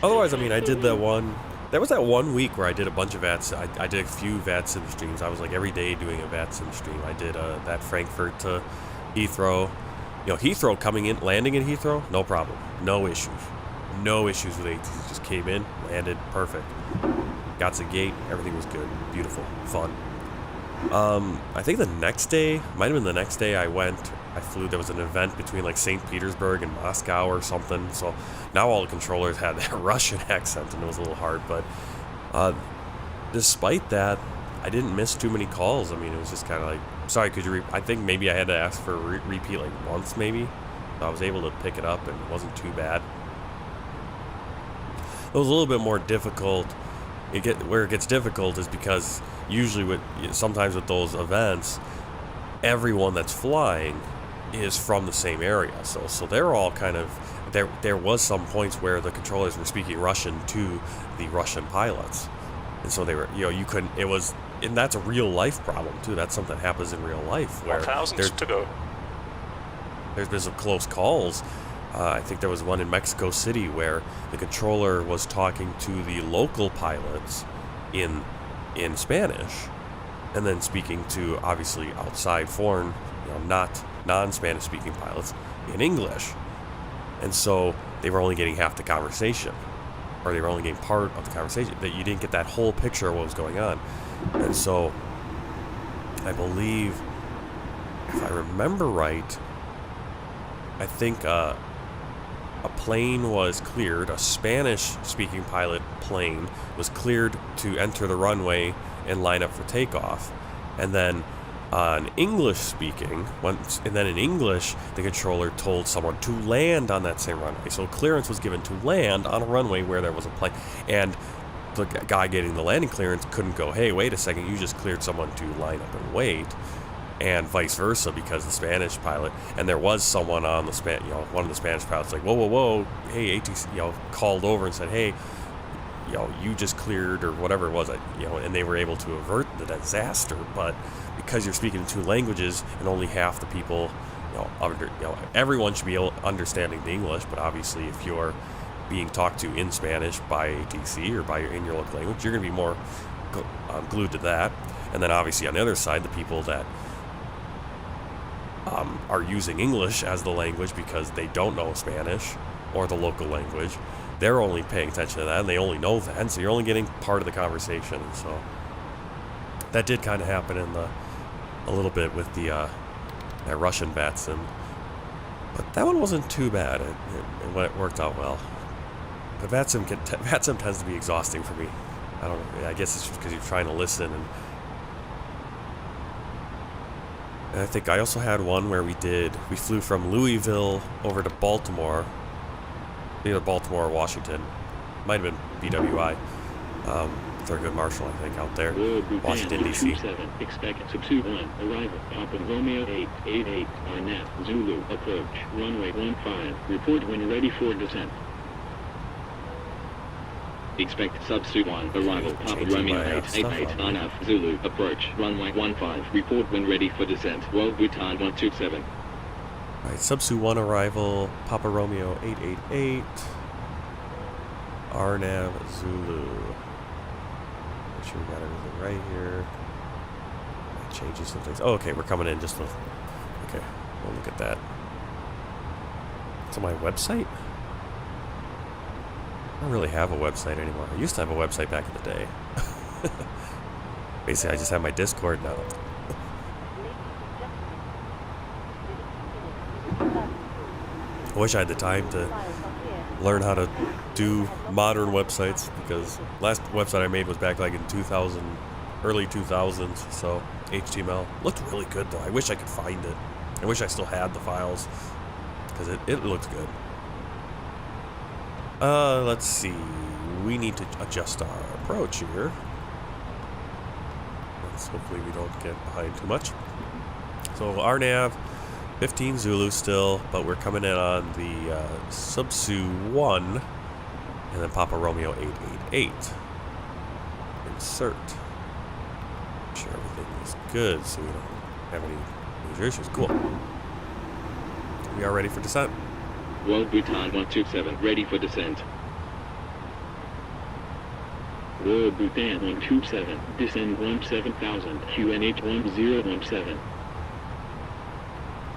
Speaker 1: Otherwise, I mean, I did that one. There was that 1 week where I did a bunch of VATS. I did a few VATSIM streams. I was like every day doing a VATSIM stream. I did that Frankfurt to Heathrow. You know, Heathrow coming in, landing in Heathrow, no problem. No issues. No issues with ATC. Just came in, landed, perfect. Got to the gate, everything was good. Beautiful, fun. I think the next day, might have been the next day I flew, there was an event between like St. Petersburg and Moscow or something, so now all the controllers had that Russian accent and it was a little hard, but despite that, I didn't miss too many calls. I mean, it was just kind of like, sorry, could you I think maybe I had to ask for a repeat like once maybe, so I was able to pick it up and it wasn't too bad. It was a little bit more difficult. Where it gets difficult is because usually sometimes with those events, everyone that's flying is from the same area. So they're all kind of, there was some points where the controllers were speaking Russian to the Russian pilots. And so they were, you know, you couldn't, it was, and that's a real life problem too. That's something that happens in real life where
Speaker 5: thousands to go.
Speaker 1: There's been some close calls. I think there was one in Mexico City where the controller was talking to the local pilots in Spanish, and then speaking to obviously outside foreign, you know, not non-Spanish speaking pilots in English. And so they were only getting half the conversation, or they were only getting part of the conversation. That you didn't get that whole picture of what was going on. And so I believe, if I remember right, I think a plane was cleared, a Spanish-speaking pilot plane was cleared to enter the runway and line up for takeoff. And then an English-speaking, and then in English, the controller told someone to land on that same runway. So clearance was given to land on a runway where there was a plane. And the guy getting the landing clearance couldn't go, hey, wait a second, you just cleared someone to line up and wait. And vice versa, because the Spanish pilot, and there was someone on the one of the Spanish pilots like, whoa, hey, ATC, called over and said, hey, you just cleared, or whatever it was, and they were able to avert the disaster. But because you're speaking in two languages and only half the people, everyone should be understanding the English, but obviously if you're being talked to in Spanish by ATC or in your local language, you're going to be more glued to that. And then obviously on the other side, the people that are using English as the language because they don't know Spanish or the local language, they're only paying attention to that and they only know that, and so you're only getting part of the conversation. And so that did kind of happen a little bit with that Russian VATSIM, but that one wasn't too bad. It worked out well. But VATSIM tends to be exhausting for me. I don't know. I guess it's just because you're trying to listen. And I think I also had one where we flew from Louisville over to Baltimore, either Baltimore or Washington. Might have been BWI. Thurgood Marshall, I think, out there. Washington, D.C.
Speaker 7: Expect Subsu 1, arrival, Papa Romeo 888, RNAV, Zulu, approach, runway 15, report when ready for descent. Expect Subsu 1, arrival, Papa Romeo 888, RNAV, Zulu, approach, runway 15, report when ready for descent, World Bhutan 127.
Speaker 1: Alright, Subsu 1 arrival, Papa Romeo 888, RNAV, Zulu. Make sure we got everything right here. That changes some things. Oh, okay, we're coming in just okay, we'll look at that. It's on my website? I don't really have a website anymore. I used to have a website back in the day. Basically, I just have my Discord now. I wish I had the time to learn how to do modern websites, because last website I made was back like in 2000, early 2000s, so HTML. Looked really good though. I wish I could find it. I wish I still had the files, because it looks good. Let's see. We need to adjust our approach here. Hopefully we don't get behind too much. So our nav, 15 Zulu still, but we're coming in on the Subsu 1, and then Papa Romeo 888. Insert. Make sure everything is good so we don't have any major issues. Cool. We are ready for descent.
Speaker 7: World Bhutan 127, ready for descent. World Bhutan 127, descend 17,000, QNH 1017.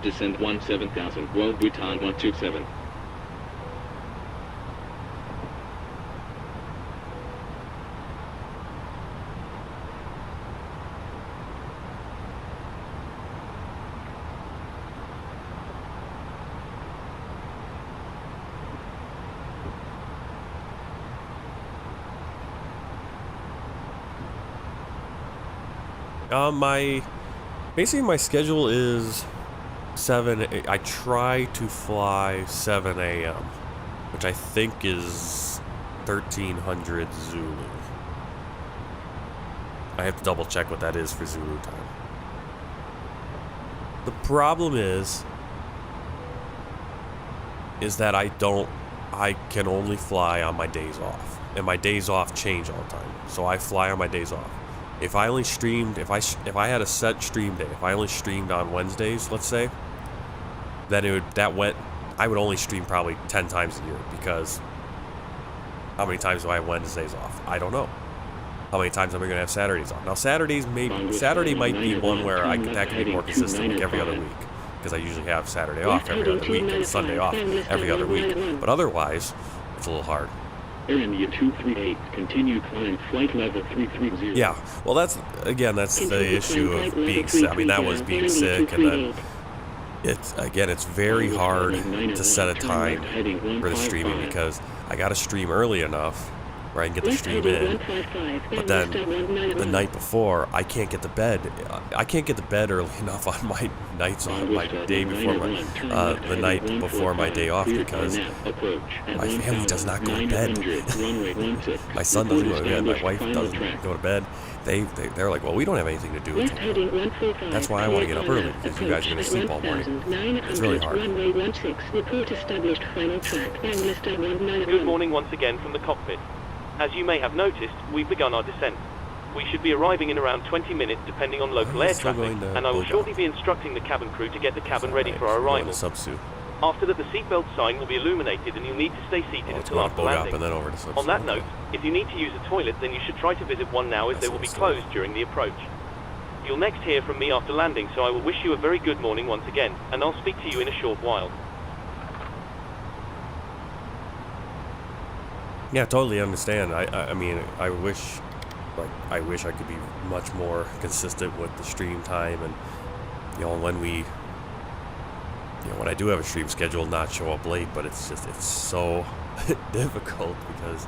Speaker 7: Descend 17,000, World Bhutan 127.
Speaker 1: Basically my schedule is 7. I try to fly 7 a.m., which I think is 1300 Zulu. I have to double check what that is for Zulu time. The problem is that I can only fly on my days off, and my days off change all the time. So I fly on my days off. If I only streamed, if I had a set stream day, if I only streamed on Wednesdays, let's say, then I would only stream probably 10 times a year, because how many times do I have Wednesdays off? I don't know. How many times am I going to have Saturdays off? Now Saturday might be one where that can be more consistent, like every other week, because I usually have Saturday off every other week and Sunday off every other week. But otherwise, it's a little hard.
Speaker 7: India 238, continue climb, flight level 330.
Speaker 1: Yeah, well that's the issue of being sick. I mean, that was being sick, and then it's very hard to set a time for the streaming, because I gotta stream early enough where I can get the stream in, but then the night before I can't get to bed. I can't get to bed early enough on my nights on my day before the night before my day off, because my family does not go to bed. My son doesn't go to bed. My wife doesn't go to bed. They're like, well, we don't have anything to do until now. That's why I want to get up early, because you guys are going to sleep all morning. It's really hard.
Speaker 2: Good morning once again from the cockpit. As you may have noticed, we've begun our descent. We should be arriving in around 20 minutes depending on local air traffic, and I will shortly be instructing the cabin crew to get the cabin ready for our arrival. After that, the seatbelt sign will be illuminated and you'll need to stay seated until after landing. On that note, if you need to use a toilet, then you should try to visit one now, as they will be closed during the approach. You'll next hear from me after landing, so I will wish you a very good morning once again, and I'll speak to you in a short while.
Speaker 1: Yeah, totally understand. I mean, I wish I could be much more consistent with the stream time, and when I do have a stream scheduled, not show up late. But it's so difficult, because,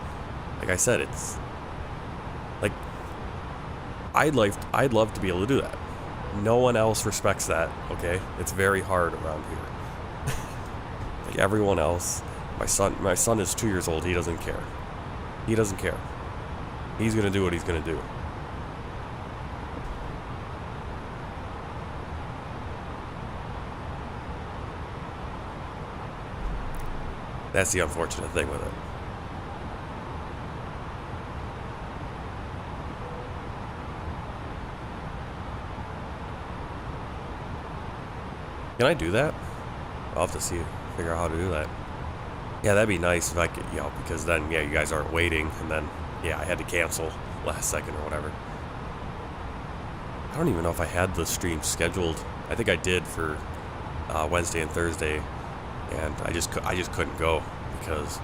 Speaker 1: like I said, it's like I'd love to be able to do that. No one else respects that. Okay, it's very hard around here. Like everyone else. My son is 2 years old. He doesn't care. He doesn't care. He's going to do what he's going to do. That's the unfortunate thing with it. Can I do that? I'll have to figure out how to do that. Yeah, that'd be nice if I could, because then, you guys aren't waiting, and then, I had to cancel last second or whatever. I don't even know if I had the stream scheduled. I think I did for Wednesday and Thursday, and I just couldn't go, because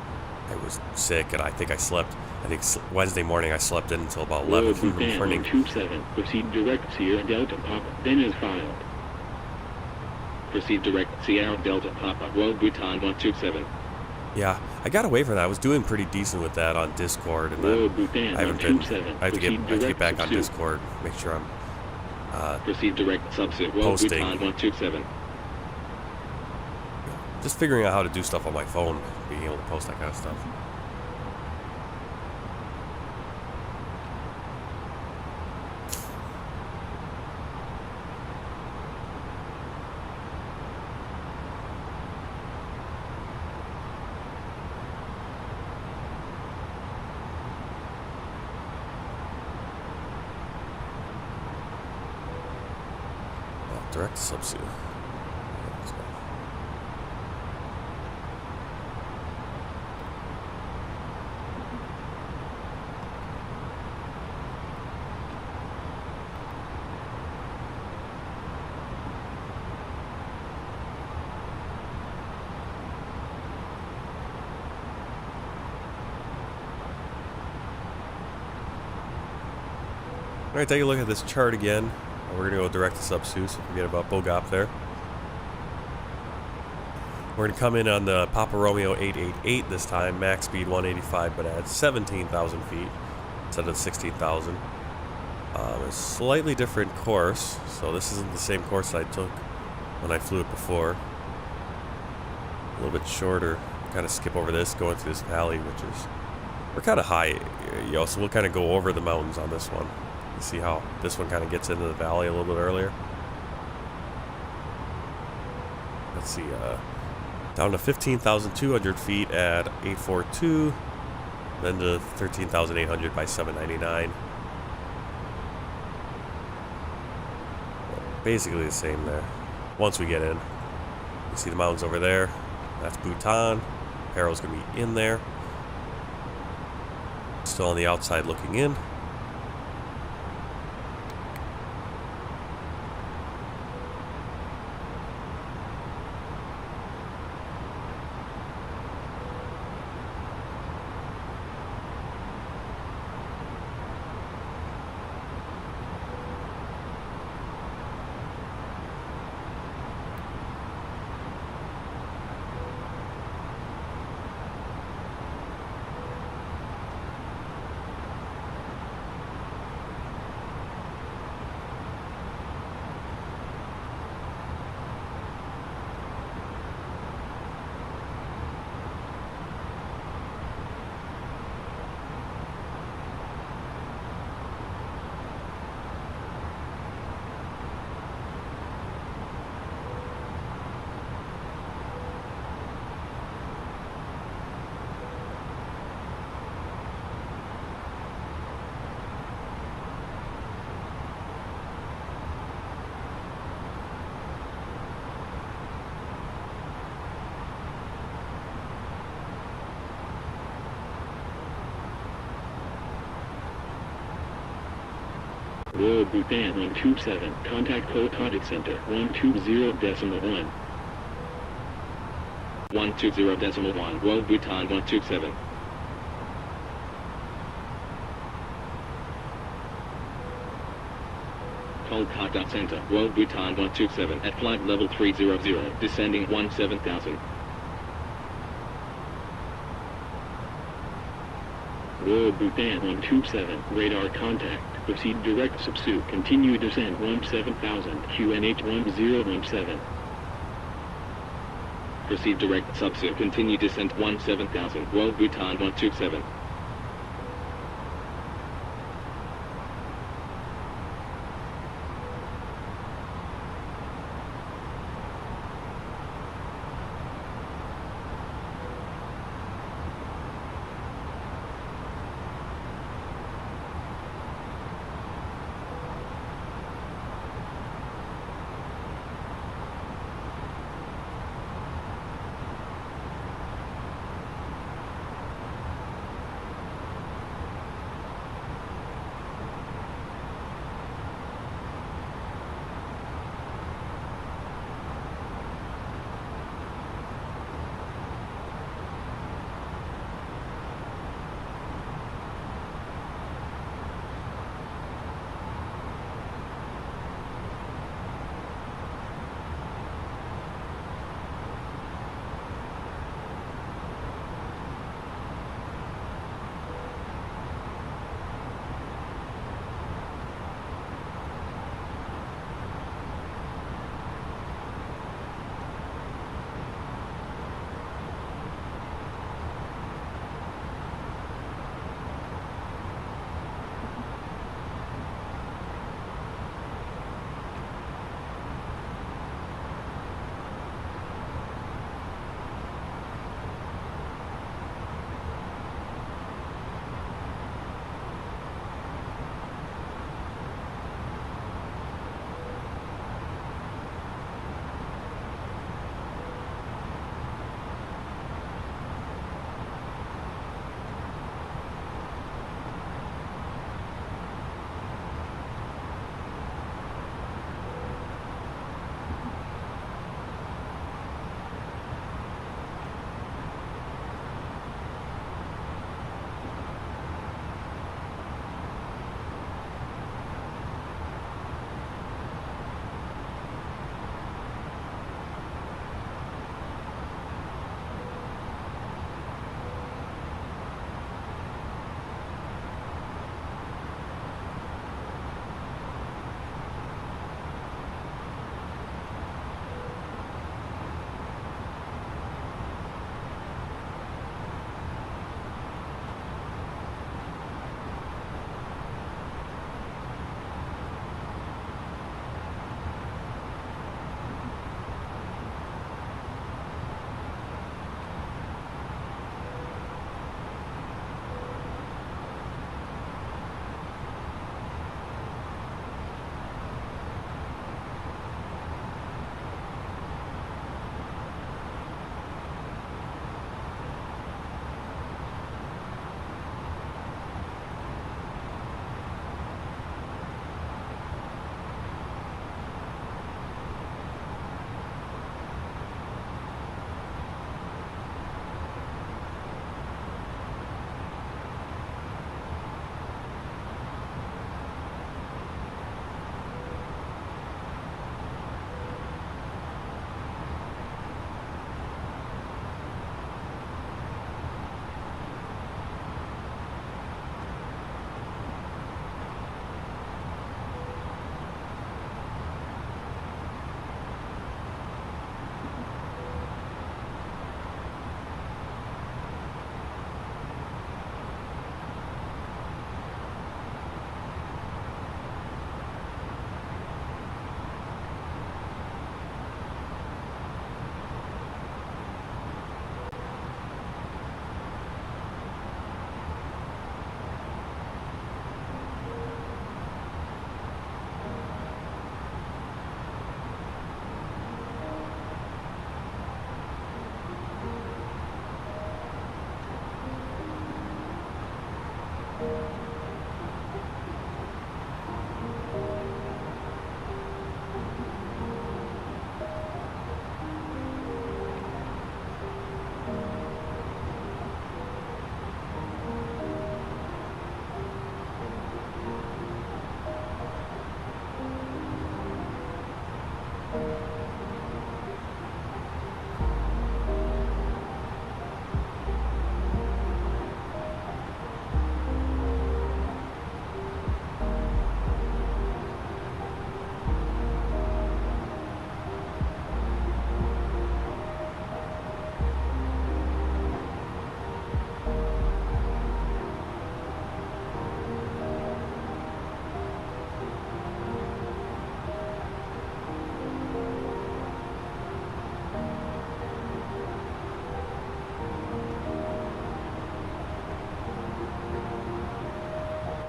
Speaker 1: I was sick, and I think I slept. I think Wednesday morning I slept in until about 11 in the morning.
Speaker 7: 27. Proceed direct Sierra Delta Papa. Then as filed. Proceed direct Sierra Delta Papa. World Bhutan 127.
Speaker 1: Yeah, I got away from that. I was doing pretty decent with that on Discord, and then I haven't been. I have to get back on Discord, make sure I'm
Speaker 7: proceed direct subset. World
Speaker 1: posting.
Speaker 7: Bhutan 127.
Speaker 1: Just figuring out how to do stuff on my phone, being able to post that kind of stuff. Direct subsuit. All right, take a look at this chart again. We're going to go direct to subsuit, so forget about Bogop there. We're going to come in on the Papa Romeo 888 this time, max speed 185, but at 17,000 feet instead of 16,000. A slightly different course, so this isn't the same course that I took when I flew it before. A little bit shorter. Kind of skip over this, going through this valley, which is, we're kind of high, so we'll kind of go over the mountains on this one. You see how this one kind of gets into the valley a little bit earlier. Let's see, down to 15,200 feet at 842, then to 13,800 by 799. Basically the same there. Once we get in, you see the mountains over there. That's Bhutan. Paro's gonna be in there. Still on the outside looking in.
Speaker 7: World Bhutan 127. Contact Code Contact Center 120.1. 120.1. World Bhutan 127. Kolkata Center, World Bhutan 127 at flight level 300, descending 17,000. World Bhutan 127, radar contact. Proceed direct subsuit. Continue descent 17,000. QNH 1017. Proceed direct subsuit. Continue descent 17,000. World Bhutan 127.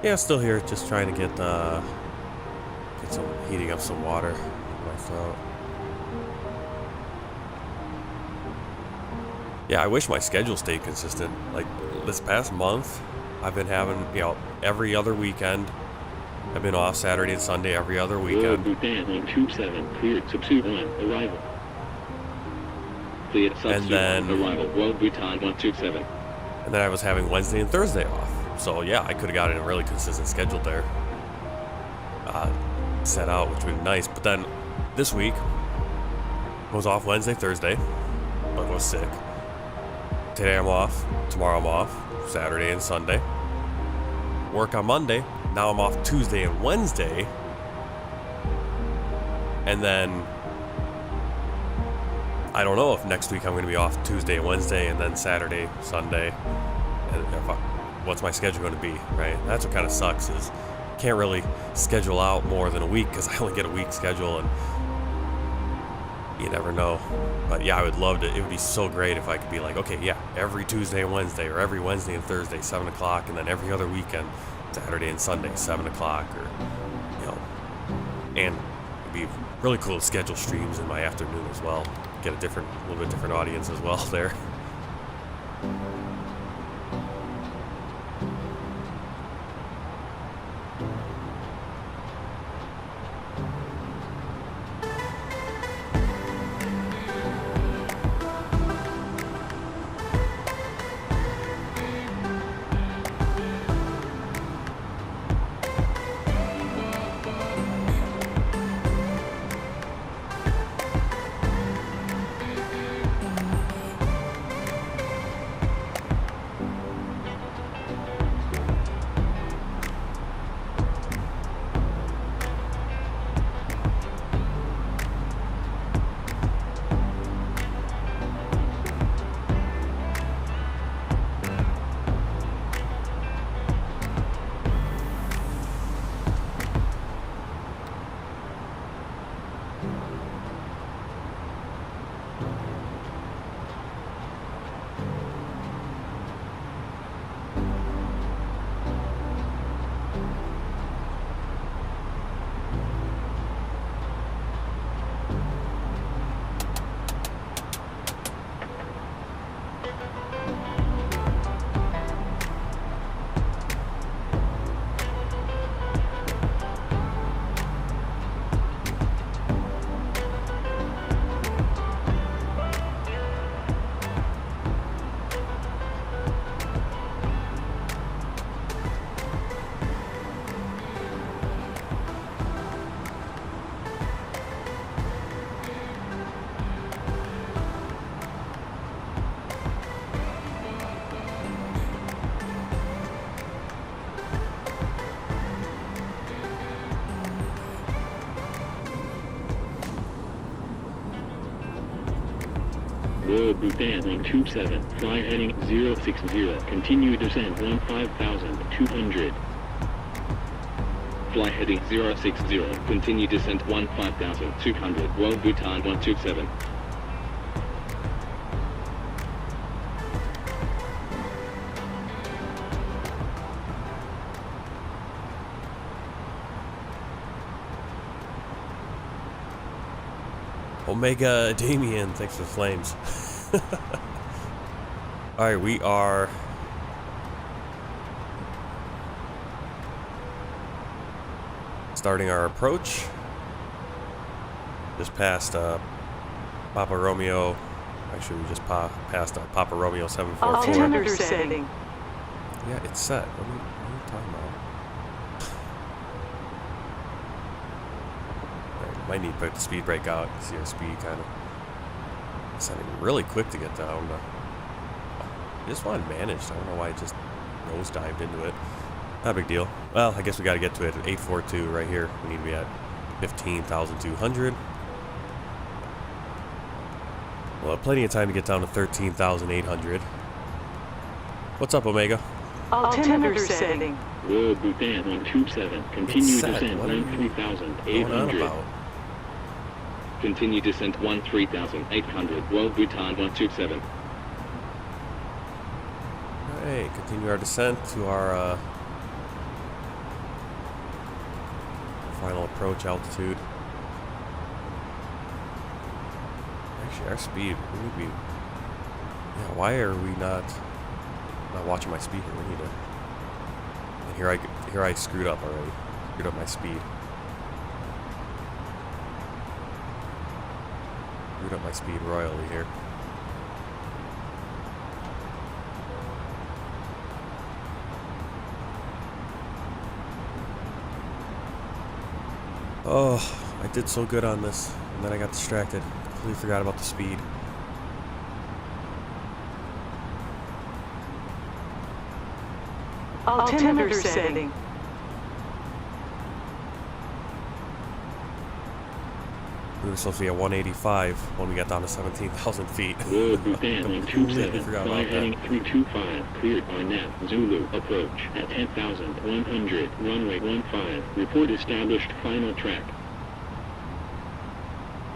Speaker 1: Yeah, still here, just trying to get some heating up some water in my throat. Yeah, I wish my schedule stayed consistent. Like this past month, I've been having, you know, every other weekend. I've been off Saturday and Sunday every other weekend.
Speaker 7: Bhutan 127, cleared Subsu 1, arrival. Cleared Subsu 1, arrival. World Bhutan 127.
Speaker 1: And then I was having Wednesday and Thursday off. So yeah, I could have gotten a really consistent schedule there. Set out, which would be nice. But then this week, I was off Wednesday, Thursday, but was sick. Today I'm off, tomorrow I'm off, Saturday and Sunday. Work on Monday, now I'm off Tuesday and Wednesday. And then, I don't know if next week I'm going to be off Tuesday and Wednesday and then Saturday, Sunday. And what's my schedule going to be, right? That's what kind of sucks is can't really schedule out more than a week because I only get a week schedule and you never know. But yeah, I would love to. It would be so great if I could be like, okay, yeah, every Tuesday and Wednesday or every Wednesday and Thursday, 7 o'clock, and then every other weekend, Saturday and Sunday, 7 o'clock, or, you know, and it'd be really cool to schedule streams in my afternoon as well. Get a little bit different audience as well there.
Speaker 7: World Bhutan 127, fly heading 060, continue descent 15,200. Fly heading 060, continue descent 15,200, World Bhutan 127.
Speaker 1: Omega Damien, thanks for the flames. Alright, we are starting our approach. Just past Papa Romeo. Actually, we just passed Papa Romeo 744.
Speaker 10: Altimeter setting.
Speaker 1: Yeah, it's set. What are you talking about? Might need to put the speed brake out. See our speed kind of sounding really quick to get down. I just wanted managed. I don't know why I just nose dived into it. Not a big deal. Well, I guess we got to get to it at 842 right here. We need to be at 15,200. We'll have plenty of time to get down to 13,800. What's up, Omega?
Speaker 10: Altimeter setting.
Speaker 7: World Bhutan 127, continue descent 13,800. Continue descent 13,800, World Bhutan 127.
Speaker 1: Alright, continue our descent to our final approach altitude. Actually, our speed, we need to be... Yeah, why are we not watching my speed here? We need to... And here I screwed up already. Screwed up my speed. Screwed up my speed royally here. Oh, I did so good on this, and then I got distracted. Completely forgot about the speed.
Speaker 10: Altimeter setting.
Speaker 1: We were supposed to be at 185 when we got down to 17,000 feet.
Speaker 7: Road Bhutan on
Speaker 1: Completely
Speaker 7: 27,
Speaker 1: forgot
Speaker 7: fly
Speaker 1: about
Speaker 7: heading
Speaker 1: that.
Speaker 7: 325, cleared by nav, Zulu, approach at 10,100, runway 15, report established, final track.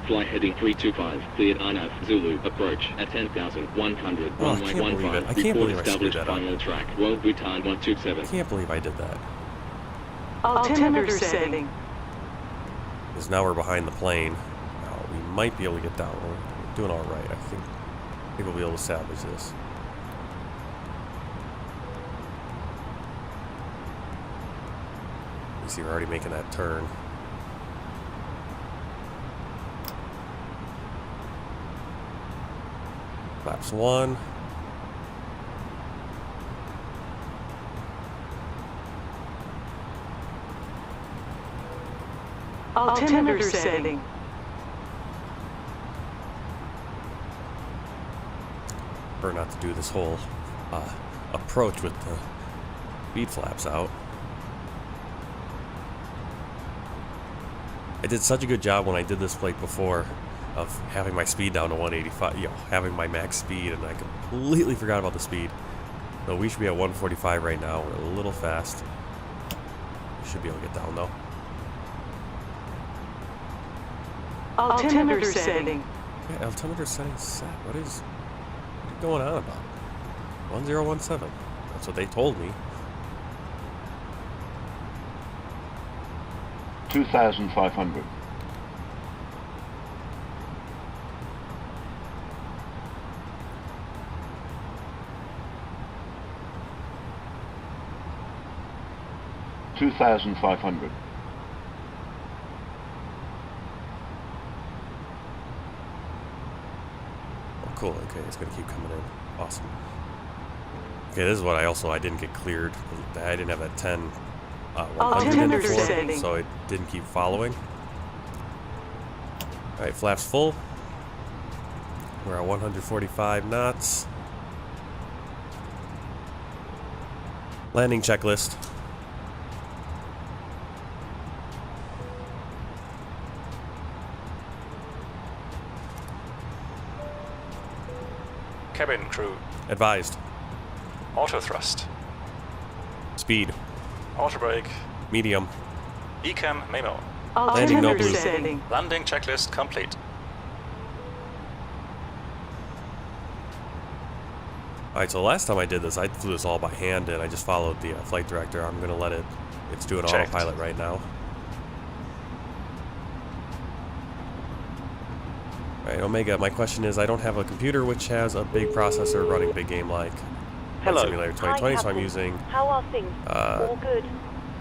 Speaker 7: Fly heading 325, cleared on nav, Zulu, approach at 10,100,
Speaker 1: Oh, I
Speaker 7: runway
Speaker 1: can't believe it.
Speaker 7: 15,
Speaker 1: I can't
Speaker 7: report
Speaker 1: believe I screwed
Speaker 7: established,
Speaker 1: that up.
Speaker 7: final track. Road Bhutan 127.
Speaker 1: I can't believe I did that.
Speaker 10: Altimeter setting.
Speaker 1: Because now we're behind the plane. Now we might be able to get down. We're doing all right. I think we'll be able to salvage this. You see, we're already making that turn. Flaps 1.
Speaker 10: Altimeter setting.
Speaker 1: Prefer not to do this whole approach with the speed flaps out. I did such a good job when I did this plate before of having my speed down to 185, you know, having my max speed, and I completely forgot about the speed. So we should be at 145 right now. We're a little fast. We should be able to get down though.
Speaker 10: Altimeter setting.
Speaker 1: Yeah, altimeter setting set. What are you going on about? 1017. That's what they told me.
Speaker 12: 2,500. $2,500.
Speaker 1: Oh, cool. Okay, it's gonna keep coming in. Awesome. Okay, this is what I didn't get cleared. I didn't have that 10. 100 before, so it didn't keep following. Alright, flaps full. We're at 145 knots. Landing checklist.
Speaker 5: Cabin crew.
Speaker 1: Advised.
Speaker 5: Auto thrust.
Speaker 1: Speed.
Speaker 5: Auto brake.
Speaker 1: Medium.
Speaker 5: Ecam memo.
Speaker 1: Landing no blue.
Speaker 10: Setting.
Speaker 5: Landing checklist complete.
Speaker 1: Alright, so last time I did this, I flew this all by hand and I just followed the flight director. I'm gonna let it's doing
Speaker 5: Checked.
Speaker 1: autopilot right now. Alright, Omega, my question is, I don't have a computer which has a big processor running big game like
Speaker 2: Hello.
Speaker 1: Simulator 2020, so I'm using
Speaker 3: How are things? All good.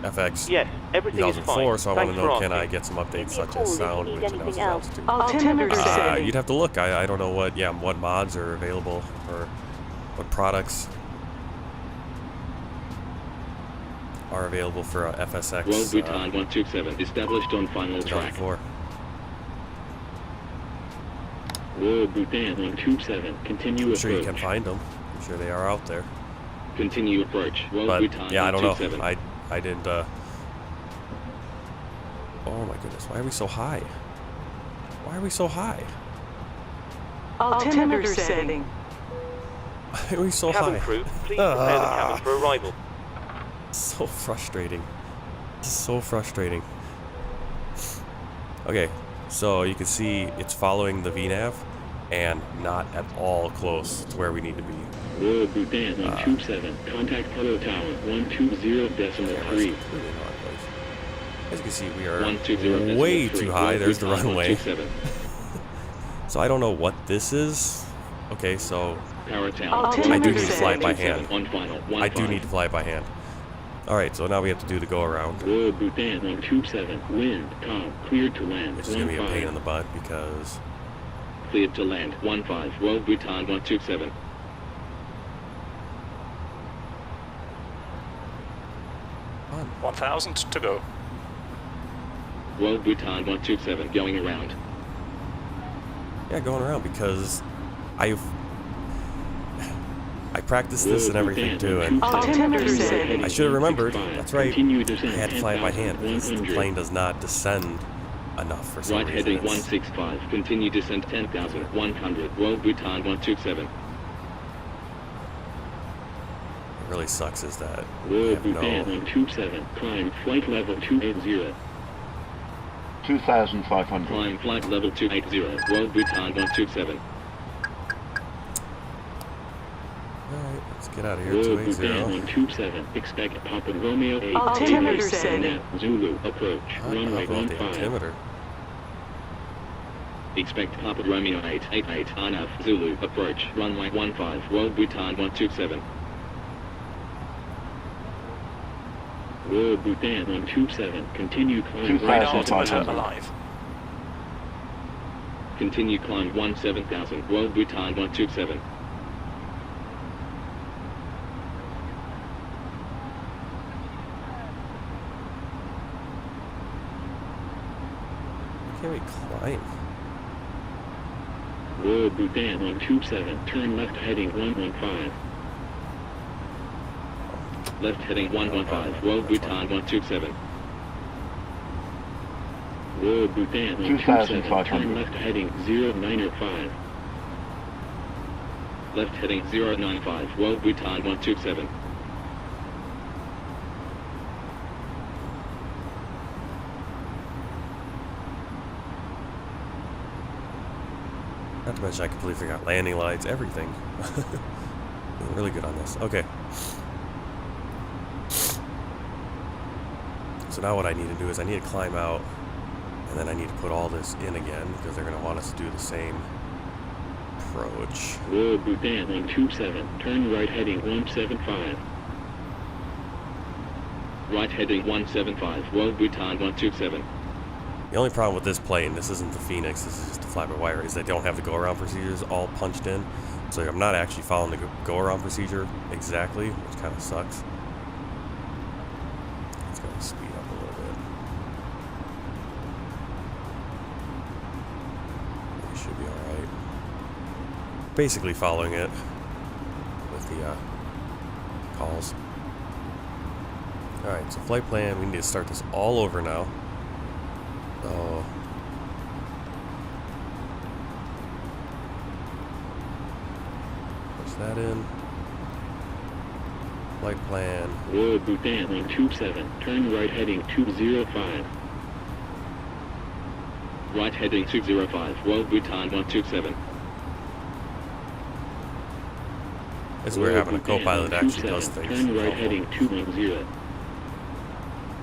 Speaker 1: FX
Speaker 2: Yes, everything is
Speaker 1: 2004,
Speaker 2: fine.
Speaker 1: so I want to
Speaker 2: Thanks
Speaker 1: know,
Speaker 2: for
Speaker 1: can I
Speaker 2: asking.
Speaker 1: get some updates
Speaker 3: Give me a
Speaker 1: such
Speaker 3: call
Speaker 1: as
Speaker 3: if you
Speaker 1: sound,
Speaker 3: need
Speaker 1: which
Speaker 3: anything
Speaker 1: announces
Speaker 3: else.
Speaker 1: altitude?
Speaker 10: Altimeter setting.
Speaker 1: You'd have to look. I don't know what mods are available or what products are available for FSX.
Speaker 7: Road Bhutan 127, established on final track.
Speaker 1: 2004.
Speaker 7: Road Bhutan 127, continue
Speaker 1: I'm
Speaker 7: approach.
Speaker 1: sure you can find them. I'm sure they are out there.
Speaker 7: Continue approach. Road
Speaker 1: But
Speaker 7: Bhutan
Speaker 1: yeah, I don't know.
Speaker 7: 127.
Speaker 1: I didn't. Oh my goodness! Why are we so high? Why are we so high?
Speaker 10: Altimeter setting.
Speaker 1: Why are we so
Speaker 2: Cabin
Speaker 1: high?
Speaker 2: crew, please prepare the cabin for arrival.
Speaker 1: So frustrating. So frustrating. Okay, so you can see it's following the VNav and not at all close to where we need to be.
Speaker 7: Road Bhutan 127, contact Paro Tower 120.3.
Speaker 1: Really in the wrong place. As you can see, we are way too high. There's the runway. So I don't know what this is. Okay, so I do need to fly it by hand. I do need to fly it by hand. Alright, so now we have to do the go around.
Speaker 7: Royal Bhutan 127, wind, calm, cleared to land.
Speaker 1: Which is going to be a pain in the butt because...
Speaker 7: Cleared to land, 15, Royal Bhutan 127.
Speaker 1: On.
Speaker 5: 1,000 to go.
Speaker 7: Royal Bhutan 127, going around.
Speaker 1: Yeah, going around because I practiced this and everything too, and I should have remembered. That's right. I had to fly it by hand because the plane does not descend enough for some
Speaker 7: reason. Right heading 165, continue descent 10,100, Royal Bhutan 127.
Speaker 1: What really sucks is that
Speaker 7: Royal Bhutan 127, climb flight level 280.
Speaker 12: 2,500.
Speaker 7: Climb flight level 280, Royal Bhutan 127.
Speaker 1: Alright, let's get out of here.
Speaker 7: Royal
Speaker 1: 280.
Speaker 7: Bhutan 127, expect Papa Romeo 8.
Speaker 10: Altimeter setting.
Speaker 7: Zulu, approach, runway 15.
Speaker 1: Altimeter.
Speaker 7: Expect Papa Romeo 888, Arnav, Zulu, approach, runway 15, Royal Bhutan 127. Royal Bhutan 127, continue climb right
Speaker 5: Altimeter alive.
Speaker 7: Continue climb 17,000, Royal Bhutan 127.
Speaker 1: Can we climb?
Speaker 7: Royal Bhutan 127, turn left heading 115. Left heading 115, Royal Bhutan 127. Royal Bhutan 127, turn left heading 095. Left heading 095, Royal Bhutan 127.
Speaker 1: Not to mention I completely forgot landing lights, everything. Doing really good on this. Okay. So now what I need to do is I need to climb out, and then I need to put all this in again, because they're going to want us to do the same approach.
Speaker 7: Royal Bhutan 127, turn right heading 175. Right heading 175, Royal Bhutan 127.
Speaker 1: The only problem with this plane, this isn't the Phoenix, this is just the fly-by-wire, is they don't have the go-around procedures all punched in. So I'm not actually following the go-around procedure exactly, which kind of sucks. It's going to speed up a little bit. It should be alright. Basically following it with the calls. Alright, so flight plan, we need to start this all over now. So push that in. Flight plan.
Speaker 7: Royal Bhutan 127, turn right heading 205. Right heading 205, Royal Bhutan 127.
Speaker 1: This is where having a co-pilot actually does things.
Speaker 7: Turn right heading 210.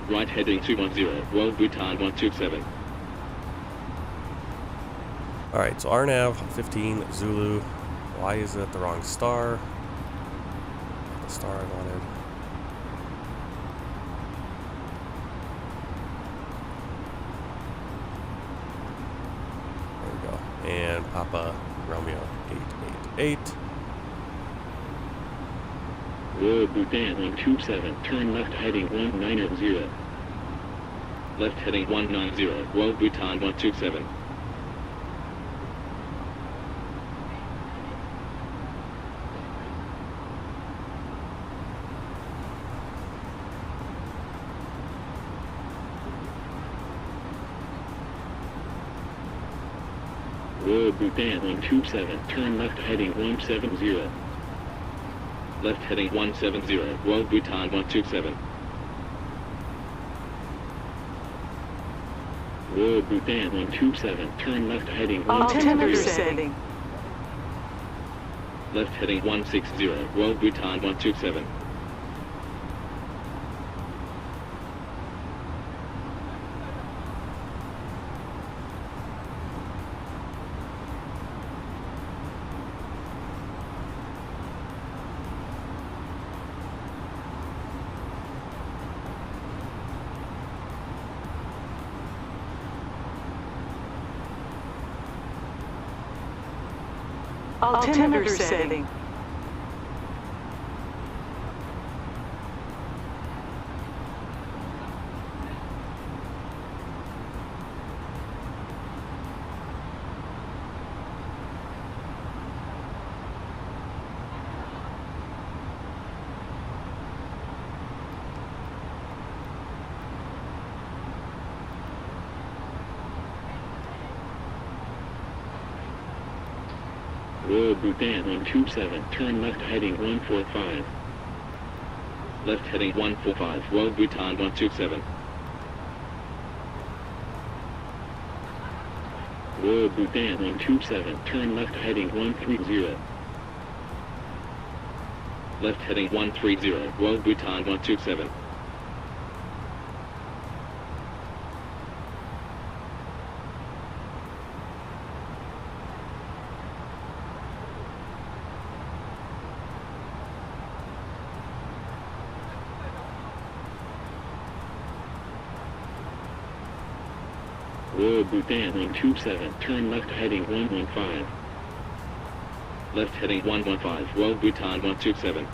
Speaker 7: Right heading 210, Royal Bhutan 127.
Speaker 1: Alright, so RNAV 15 Zulu. Why is it the wrong star? The star I wanted. There we go. And Papa Romeo 888.
Speaker 7: Royal Bhutan 127, turn left heading 190. Left heading 190, Royal Bhutan 127. Royal Bhutan 127, turn left heading 170. Left heading 170, Royal Bhutan 127. Royal Bhutan 127, turn left heading 160.
Speaker 10: setting.
Speaker 7: Left heading 160, Royal Bhutan 127.
Speaker 10: Altimeter setting.
Speaker 7: Royal Bhutan on 27, turn left heading 145.
Speaker 13: Left heading 145, Royal Bhutan 127.
Speaker 7: Royal Bhutan on 27, turn left heading 130.
Speaker 13: Left heading 130, Royal Bhutan 127.
Speaker 7: Royal Bhutan on 27, turn left heading 115.
Speaker 13: Left heading 115, Royal Bhutan 127.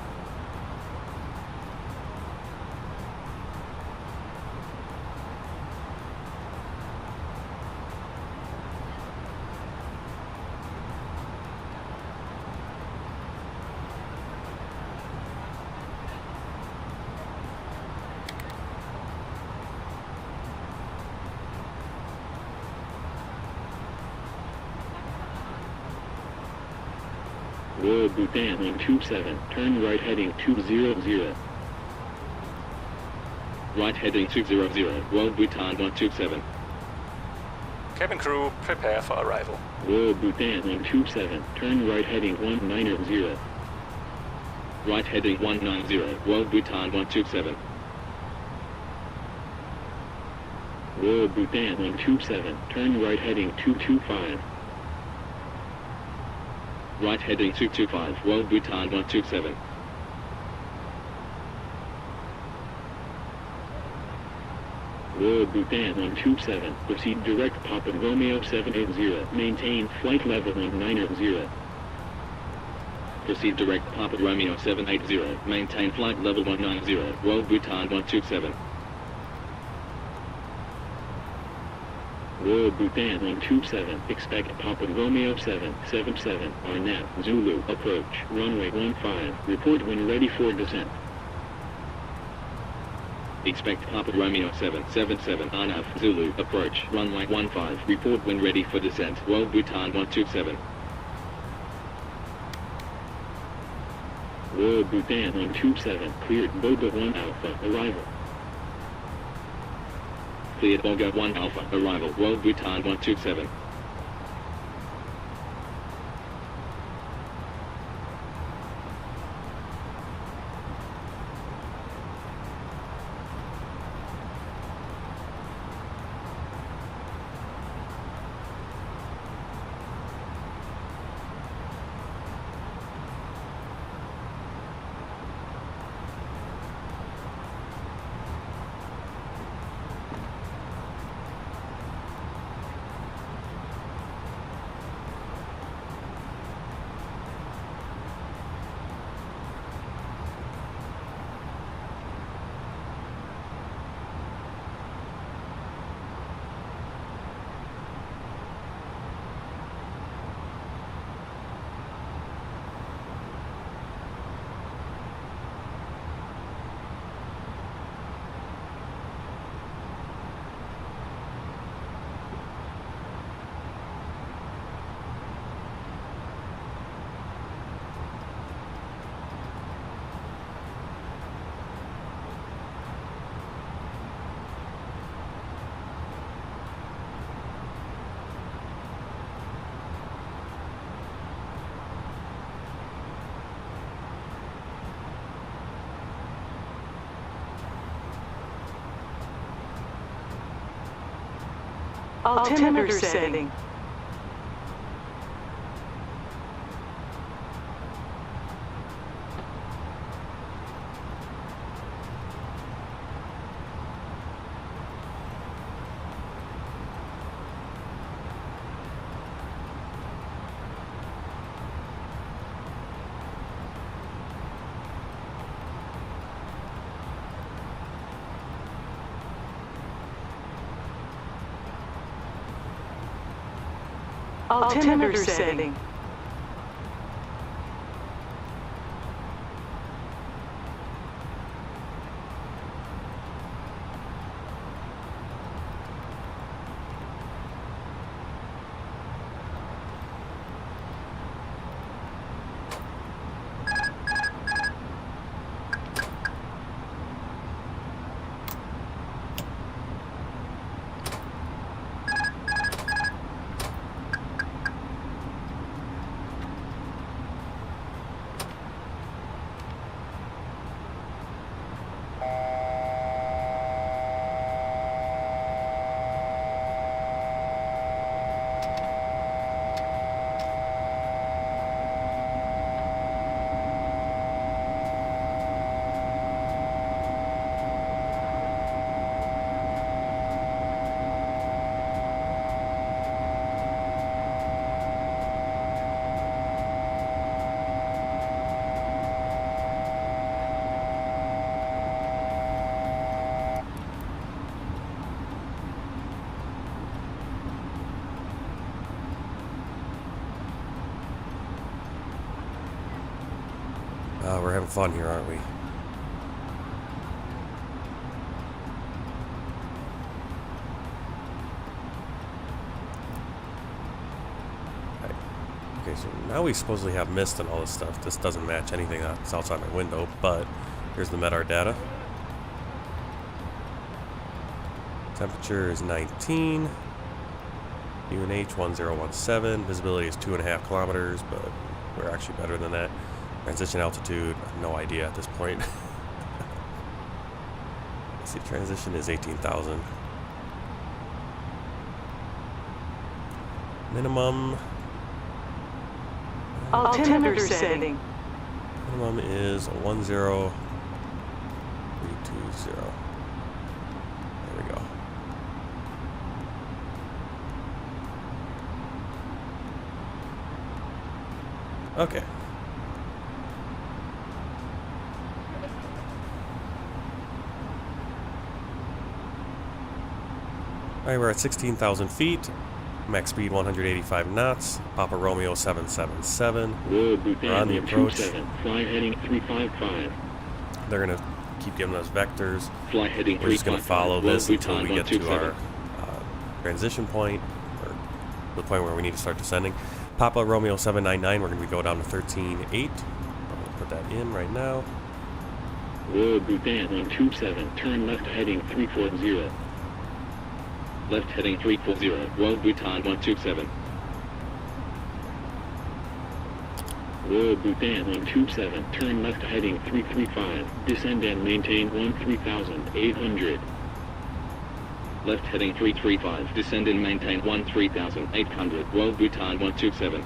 Speaker 7: Royal Bhutan on 27, turn right heading 200.
Speaker 13: Right heading 200, Royal Bhutan 127.
Speaker 5: Cabin crew, prepare for arrival.
Speaker 7: Royal Bhutan on 27, turn right heading 190.
Speaker 13: Right heading 190, Royal Bhutan 127.
Speaker 7: Royal Bhutan on 27, turn right heading 225.
Speaker 13: Right heading 225, Royal Bhutan 127.
Speaker 7: Royal Bhutan on 27, proceed direct Papa Romeo 780, maintain flight level 190.
Speaker 13: Proceed direct Papa Romeo 780, maintain flight level 190, Royal Bhutan 127.
Speaker 7: Royal Bhutan on 27, expect Papa Romeo 777, Arnett, Zulu, approach, runway 15, report when ready for descent.
Speaker 13: Expect Papa Romeo 777, Arnett, Zulu, approach, runway 15, report when ready for descent, Royal Bhutan 127.
Speaker 7: Royal Bhutan on 27, cleared Boga 1 Alpha, arrival.
Speaker 13: Cleared Boga 1 Alpha, arrival, Royal Bhutan 127.
Speaker 10: Altimeter setting. Altimeter setting.
Speaker 1: We're having fun here, aren't we? Right. Okay, so now we supposedly have mist and all this stuff. This doesn't match anything that's outside my window, but here's the MEDAR data. Temperature is 19. UNH 1017. Visibility is 2.5 kilometers, but we're actually better than that. Transition altitude, no idea at this point. Let's see, transition is 18,000. Minimum.
Speaker 10: Altimeter setting.
Speaker 1: Minimum is 10320. There we go. Okay. Alright, we're at 16,000 feet. Max speed 185 knots. Papa Romeo 777. We're on the approach.
Speaker 7: Fly heading 355.
Speaker 1: They're going to keep giving us vectors.
Speaker 7: Fly heading
Speaker 1: We're just going to follow this until we get to
Speaker 7: 127.
Speaker 1: our transition point, or the point where we need to start descending. Papa Romeo 799, we're going to go down to 13.8. I'm going to put that in right now.
Speaker 7: Bhutan 127. Turn left heading 340.
Speaker 13: Left heading 340, World Bhutan 127.
Speaker 7: Bhutan 127, turn left heading 335, descend and maintain 13,800.
Speaker 13: Left heading 335, descend and maintain 13,800, World Bhutan 127.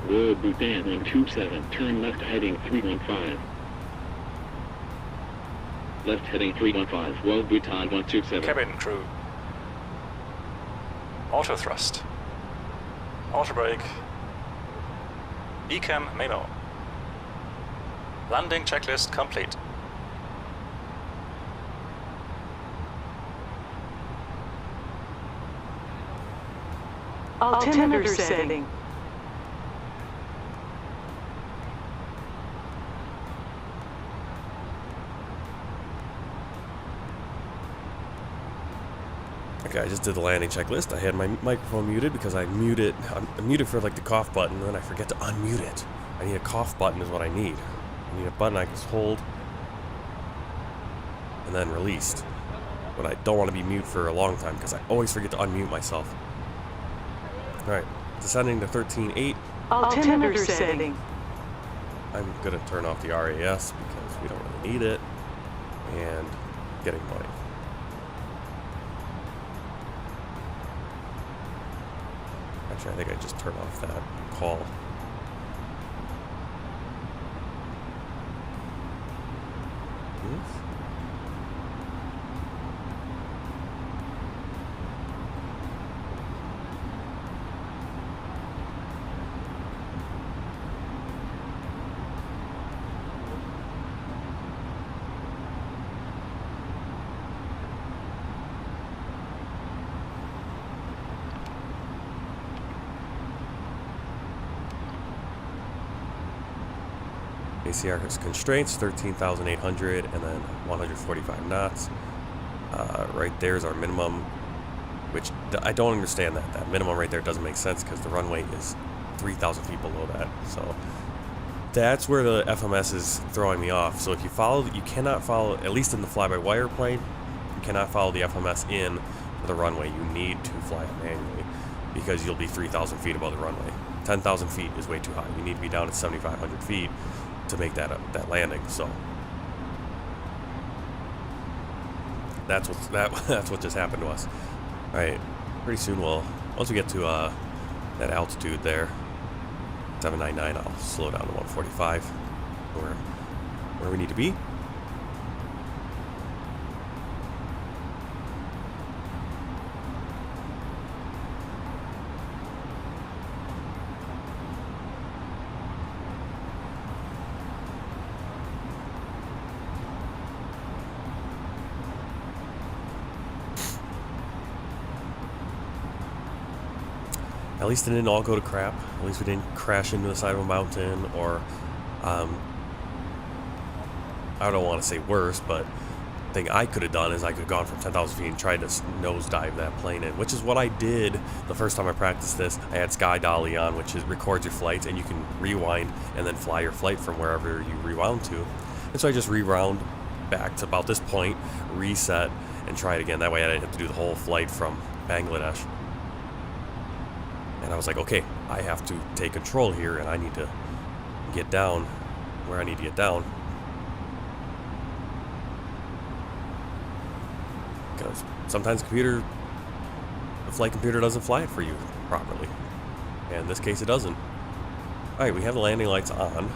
Speaker 7: Bhutan 127, turn left heading 315.
Speaker 13: Left heading 315, World Bhutan 127.
Speaker 5: Cabin crew. Auto thrust. Auto brake. Ecam memo. Landing checklist complete.
Speaker 10: Altimeter setting.
Speaker 1: Okay, I just did the landing checklist. I had my microphone muted because I'm muted for like the cough button, and then I forget to unmute it. I need a cough button is what I need. I need a button I can just hold and then released. But I don't want to be mute for a long time because I always forget to unmute myself. Alright, descending to 13.8.
Speaker 10: Altimeter setting.
Speaker 1: I'm going to turn off the RAS because we don't really need it. And getting money. Actually, I think I just turned off that call. Yes. ACR has constraints, 13,800, and then 145 knots. Right there is our minimum, which I don't understand that. That minimum right there doesn't make sense because the runway is 3,000 feet below that. So that's where the FMS is throwing me off. So if you follow, you cannot follow, at least in the fly-by-wire plane, you cannot follow the FMS in the runway. You need to fly it manually because you'll be 3,000 feet above the runway. 10,000 feet is way too high. You need to be down at 7,500 feet to make that landing. So that's what just happened to us. All right, pretty soon once we get to that altitude there, 799, I'll slow down to 145, where we need to be. At least it didn't all go to crap. At least we didn't crash into the side of a mountain, or I don't want to say worse, but the thing I could have done is I could have gone from 10,000 feet and tried to nosedive that plane in, which is what I did the first time I practiced this. I had Sky Dolly on, which records your flights, and you can rewind and then fly your flight from wherever you rewound to. And so I just rewound back to about this point, reset, and try it again. That way I didn't have to do the whole flight from Bangladesh. And I was like, okay, I have to take control here, and I need to get down where I need to get down. Because sometimes the flight computer doesn't fly it for you properly. And in this case, it doesn't. Alright, we have the landing lights on.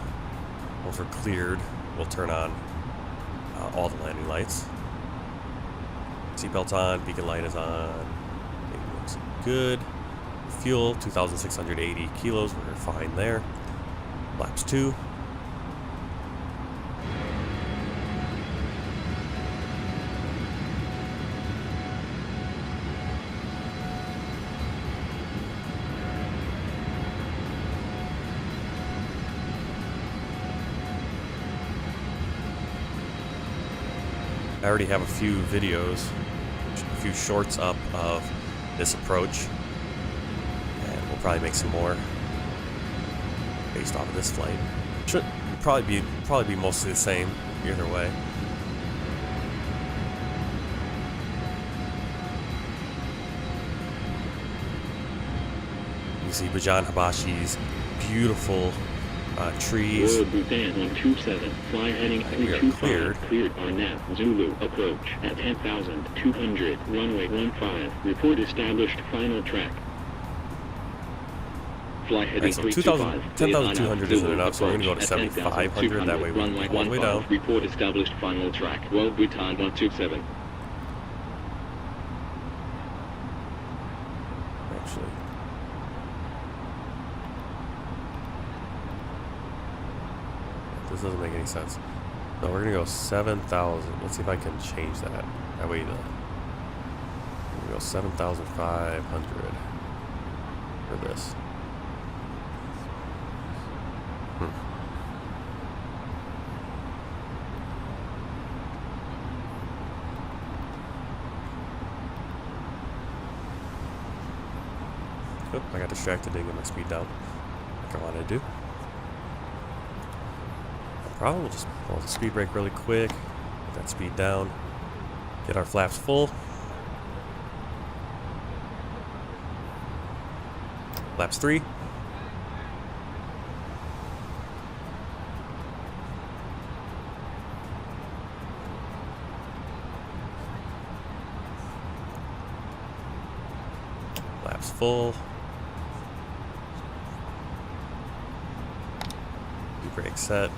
Speaker 1: Once we're cleared, we'll turn on all the landing lights. Seatbelt's on, beacon light is on. Everything looks good. Fuel, 2,680 kilos, we're fine there. Flaps 2. I already have a few videos, a few shorts up of this approach. We'll probably make some more based off of this flight. Should probably be mostly the same either way. You see Bajan Habashi's beautiful trees.
Speaker 7: Royal Bhutan 127, fly heading 325, cleared Arnab, Zulu, approach at 10,200, runway 15, report established, final track. Fly heading
Speaker 1: so 10,200 isn't enough, so we're going to go to 7,500, that way we'll go all the way down.
Speaker 7: Report established, final track. Royal Bhutan 127.
Speaker 1: Actually, this doesn't make any sense. No, we're going to go 7,000. Let's see if I can change that. That way, we're going to go 7,500 for this. Oh, I got distracted, didn't get my speed down like I wanted to do. Probably we'll just pull the speed brake really quick, get that speed down, get our flaps full. Flaps 3. Flaps full. Brake set.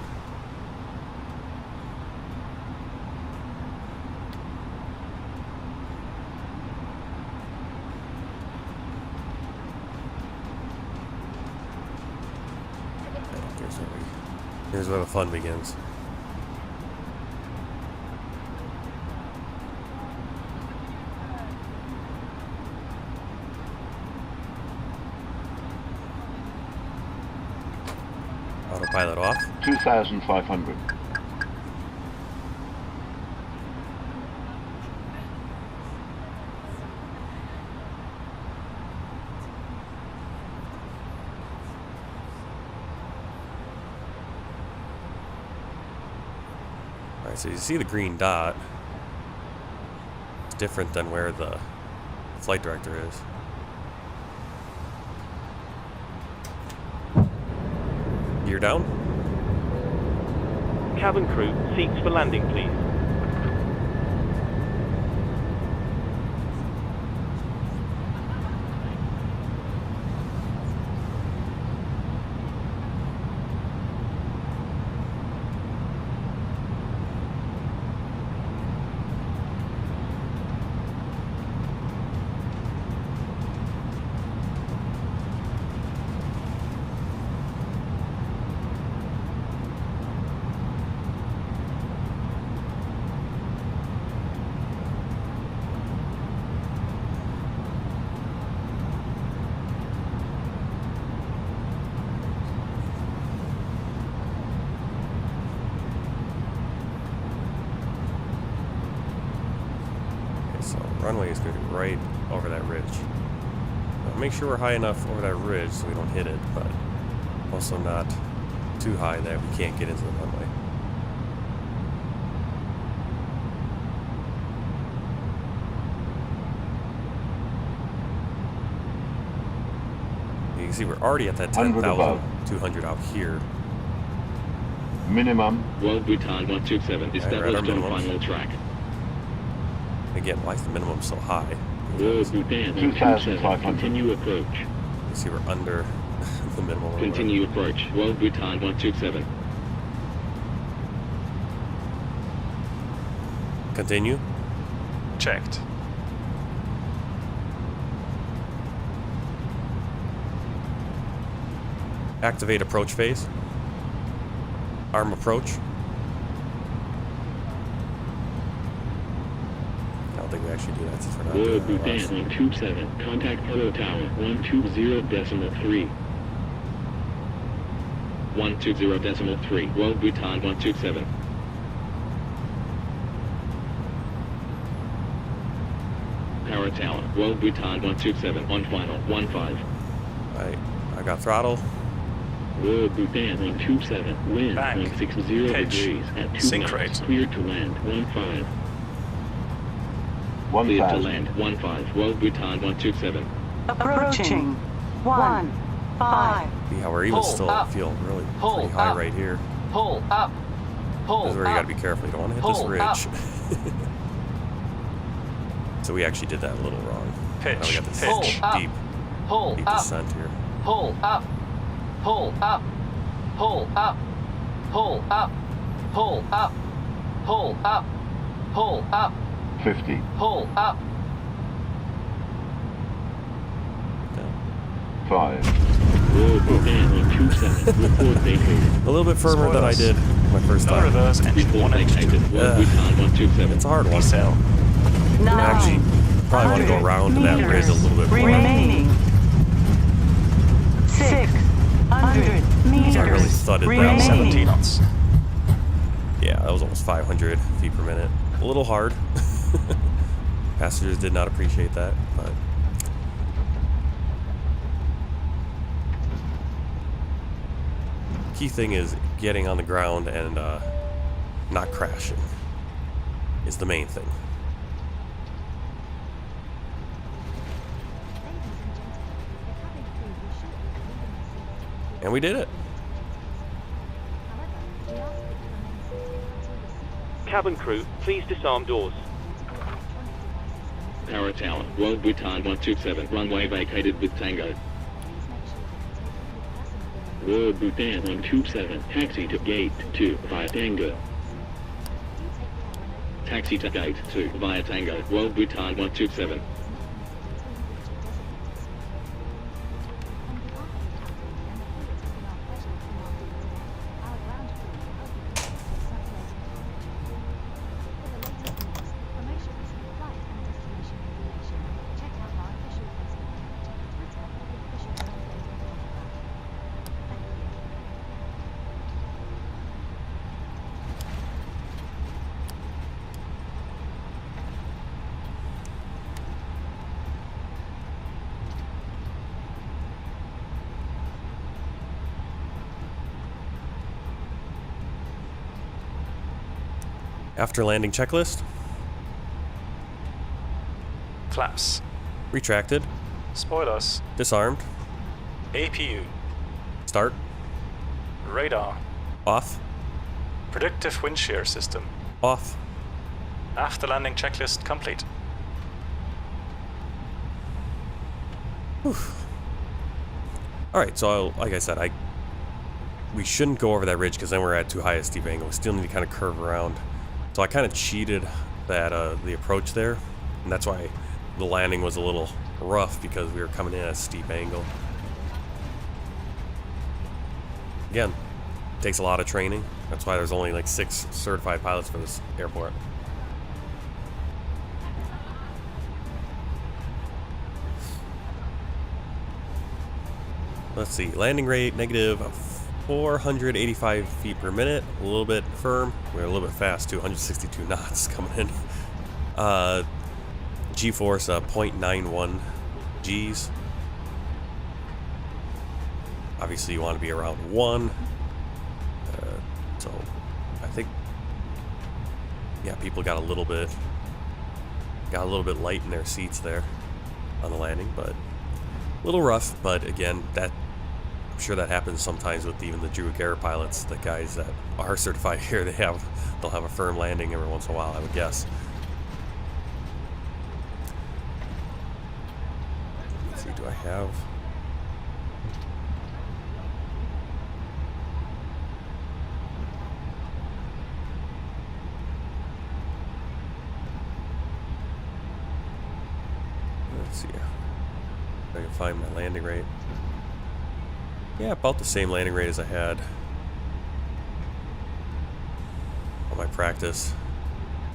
Speaker 1: Here's where the fun begins. Autopilot off.
Speaker 12: 2,500.
Speaker 1: Alright, so you see the green dot. It's different than where the flight director is. Gear down.
Speaker 2: Cabin crew, seats for landing, please.
Speaker 1: Runway is going to be right over that ridge. Now make sure we're high enough over that ridge so we don't hit it, but also not too high that we can't get into the runway. You can see we're already at that 10,200 out here.
Speaker 12: Minimum.
Speaker 13: World Bhutan 127 established on final track.
Speaker 1: Again, why is the minimum so high?
Speaker 7: World Bhutan 127, continue approach.
Speaker 1: You see we're under the minimum.
Speaker 13: Continue approach. World Bhutan 127.
Speaker 1: Continue.
Speaker 5: Checked.
Speaker 1: Activate approach phase. Arm approach. I don't think we actually do that since we're not
Speaker 7: World
Speaker 1: doing
Speaker 7: Bhutan 127, contact Paro Tower 120.3.
Speaker 13: 120.3. World Bhutan 127. Power Tower. World Bhutan 127 on final 15.
Speaker 1: Alright, I got throttle.
Speaker 7: World Bhutan 127, wind 160 degrees at 2
Speaker 5: Sync
Speaker 7: knots,
Speaker 5: rate.
Speaker 7: cleared to land 15.
Speaker 13: Cleared to land 15. World Bhutan 127.
Speaker 10: Approaching 15.
Speaker 1: See how we're even still feel really pretty high right here.
Speaker 10: Pull up.
Speaker 1: This is where you gotta be careful. You don't want to hit this ridge. So we actually did that a little wrong. Now we got this deep descent here.
Speaker 10: Pull up. Pull up. Pull up. Pull up. Pull up. Pull up. Pull up.
Speaker 12: 50.
Speaker 10: Pull up.
Speaker 12: 5.
Speaker 7: World Bhutan 127, report vacated.
Speaker 1: A little bit firmer than I did my first time.
Speaker 5: Reverse engine 1 and 2.
Speaker 1: It's a hard one. I actually probably want to go around to that ridge a little bit more.
Speaker 10: Remaining 600 meters.
Speaker 1: So I really thudded that
Speaker 5: 17 knots.
Speaker 1: Yeah, that was almost 500 feet per minute. A little hard. Passengers did not appreciate that, but key thing is getting on the ground and not crashing is the main thing. And we did it.
Speaker 2: Cabin crew, please disarm doors.
Speaker 13: Power Tower. World Bhutan 127. Runway vacated with Tango.
Speaker 7: World Bhutan 127, taxi to gate 2 via Tango.
Speaker 13: Taxi to gate 2 via Tango. World Bhutan 127.
Speaker 1: After landing checklist.
Speaker 5: Flaps.
Speaker 1: Retracted.
Speaker 5: Spoilers.
Speaker 1: Disarmed.
Speaker 5: APU.
Speaker 1: Start.
Speaker 5: Radar.
Speaker 1: Off.
Speaker 5: Predictive wind shear system.
Speaker 1: Off.
Speaker 5: After landing checklist complete.
Speaker 1: Alright, so like I said, we shouldn't go over that ridge because then we're at too high a steep angle. We still need to kind of curve around. So I kind of cheated that the approach there, and that's why the landing was a little rough, because we were coming in at a steep angle. Again, it takes a lot of training. That's why there's only like 6 certified pilots for this airport. Let's see, landing rate negative 485 feet per minute, a little bit firm. We're a little bit fast too, 162 knots coming in. G-force 0.91 Gs. Obviously you want to be around 1. So I think, yeah, people got a little bit light in their seats there on the landing, but a little rough. But again, I'm sure that happens sometimes with even the Drukair pilots. The guys that are certified here, they'll have a firm landing every once in a while, I would guess. Let's see, do I have? Let's see here. If I can find my landing rate. Yeah, about the same landing rate as I had on my practice.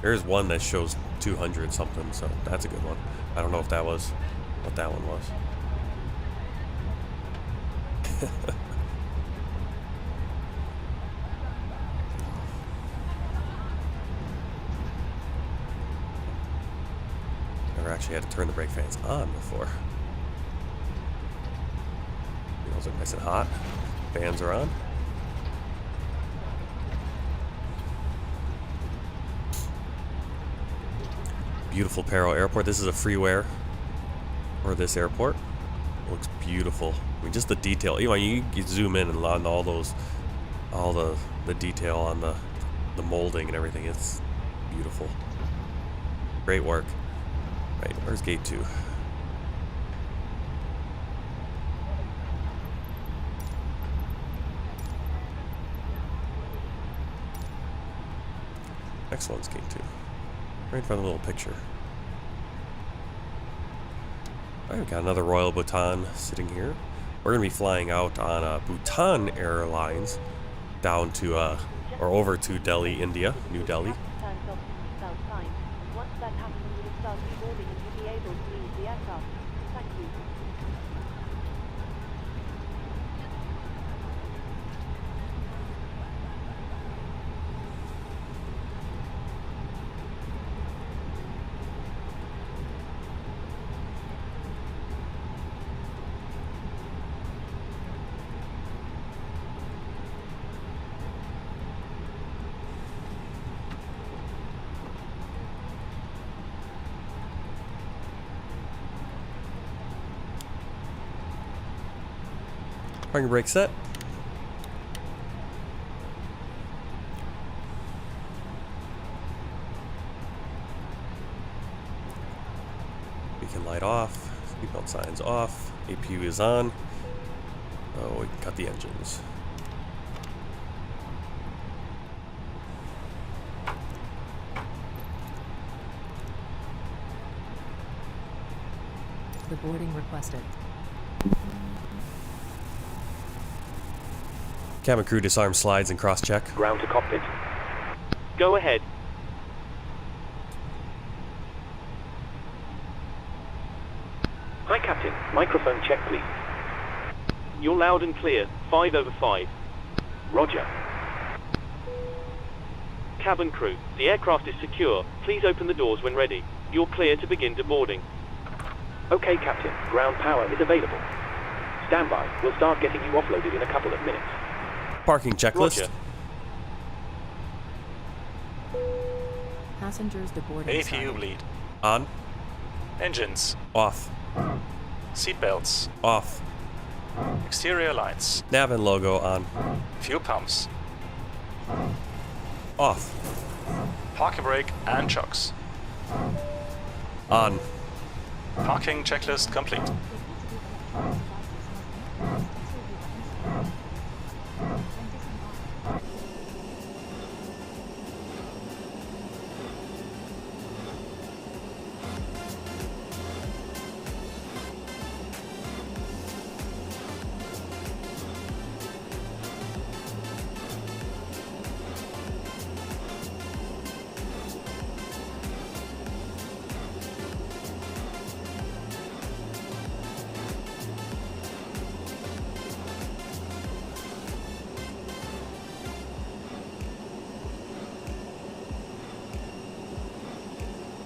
Speaker 1: There's one that shows 200 something, so that's a good one. I don't know if that was what that one was. Never actually had to turn the brake fans on before. Wheels are nice and hot. Fans are on. Beautiful Paro Airport. This is a freeware for this airport. It looks beautiful. I mean, just the detail. You know, you zoom in and on all the detail on the molding and everything. It's beautiful. Great work. Right, where's gate 2? Next one's gate 2. Right in front of the little picture. Alright, we've got another Royal Bhutan sitting here. We're going to be flying out on Bhutan Airlines down to, or over to Delhi, India, New Delhi.
Speaker 3: Once that happens, you will start reboarding and you'll be able to leave the aircraft. Thank you.
Speaker 1: Parking brake set. Beacon light off. Seatbelt signs off. APU is on. Oh, we can cut the engines.
Speaker 4: The boarding requested.
Speaker 1: Cabin crew disarm slides and cross-check.
Speaker 2: Ground to cockpit. Go ahead. Hi, Captain. Microphone check, please. You're loud and clear. 5 over 5. Roger. Cabin crew, the aircraft is secure. Please open the doors when ready. You're clear to begin deboarding. Okay, Captain. Ground power is available. Stand by. We'll start getting you offloaded in a couple of minutes.
Speaker 1: Parking checklist.
Speaker 2: Roger.
Speaker 4: Passengers deboarding
Speaker 5: APU
Speaker 4: started.
Speaker 5: bleed.
Speaker 1: On.
Speaker 5: Engines.
Speaker 1: Off.
Speaker 5: Seatbelts.
Speaker 1: Off.
Speaker 5: Exterior lights.
Speaker 1: Nav and logo on.
Speaker 5: Fuel pumps.
Speaker 1: Off.
Speaker 5: Parking brake and chocks.
Speaker 1: On.
Speaker 5: Parking checklist complete.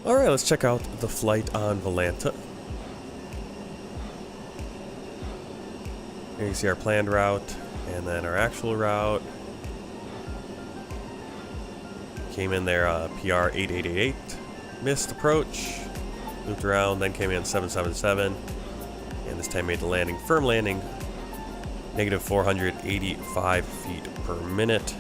Speaker 1: Alright, let's check out the flight on Volanta. Here you see our planned route, and then our actual route. Came in there, PR 8888, missed approach, looped around, then came in 777, and this time made the landing, firm landing, negative 485 feet per minute.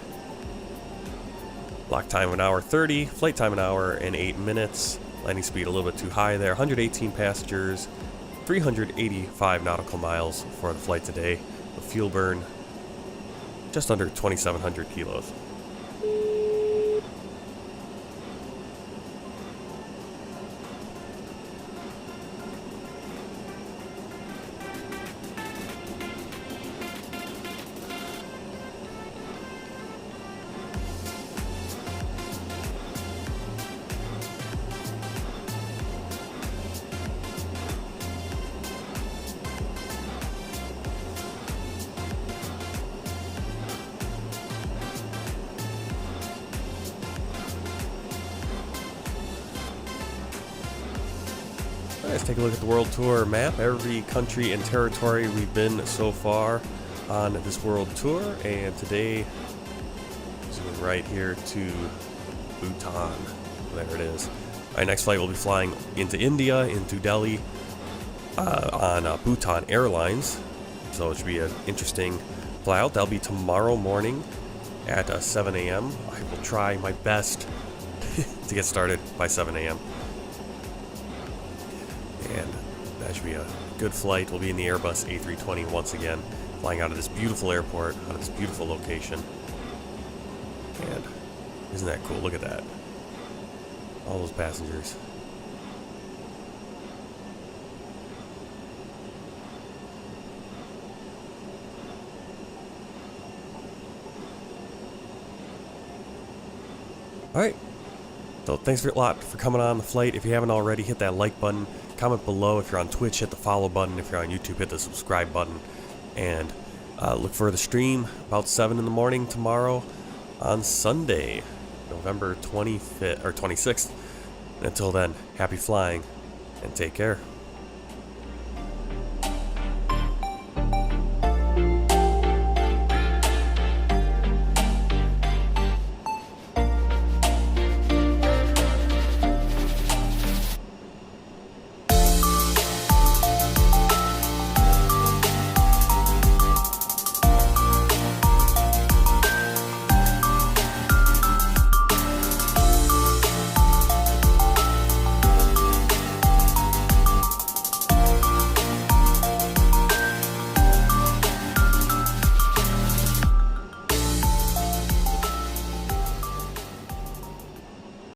Speaker 1: Lock time 1 hour 30, flight time 1 hour and 8 minutes. Landing speed a little bit too high there. 118 passengers, 385 nautical miles for the flight today. The fuel burn just under 2,700 kilos. Let's take a look at the world tour map. Every country and territory we've been so far on this world tour, and today zooming right here to Bhutan. There it is. Our next flight will be flying into India, into Delhi, on Bhutan Airlines. So it should be an interesting fly out. That'll be tomorrow morning at 7 a.m. I will try my best to get started by 7 a.m. And that should be a good flight. We'll be in the Airbus A320 once again, flying out of this beautiful airport, out of this beautiful location. And isn't that cool? Look at that. All those passengers. Alright. So thanks a lot for coming on the flight. If you haven't already, hit that like button. Comment below. If you're on Twitch, hit the follow button. If you're on YouTube, hit the subscribe button. And look for the stream about 7 in the morning tomorrow on Sunday, November 25th or 26th. And until then, happy flying and take care.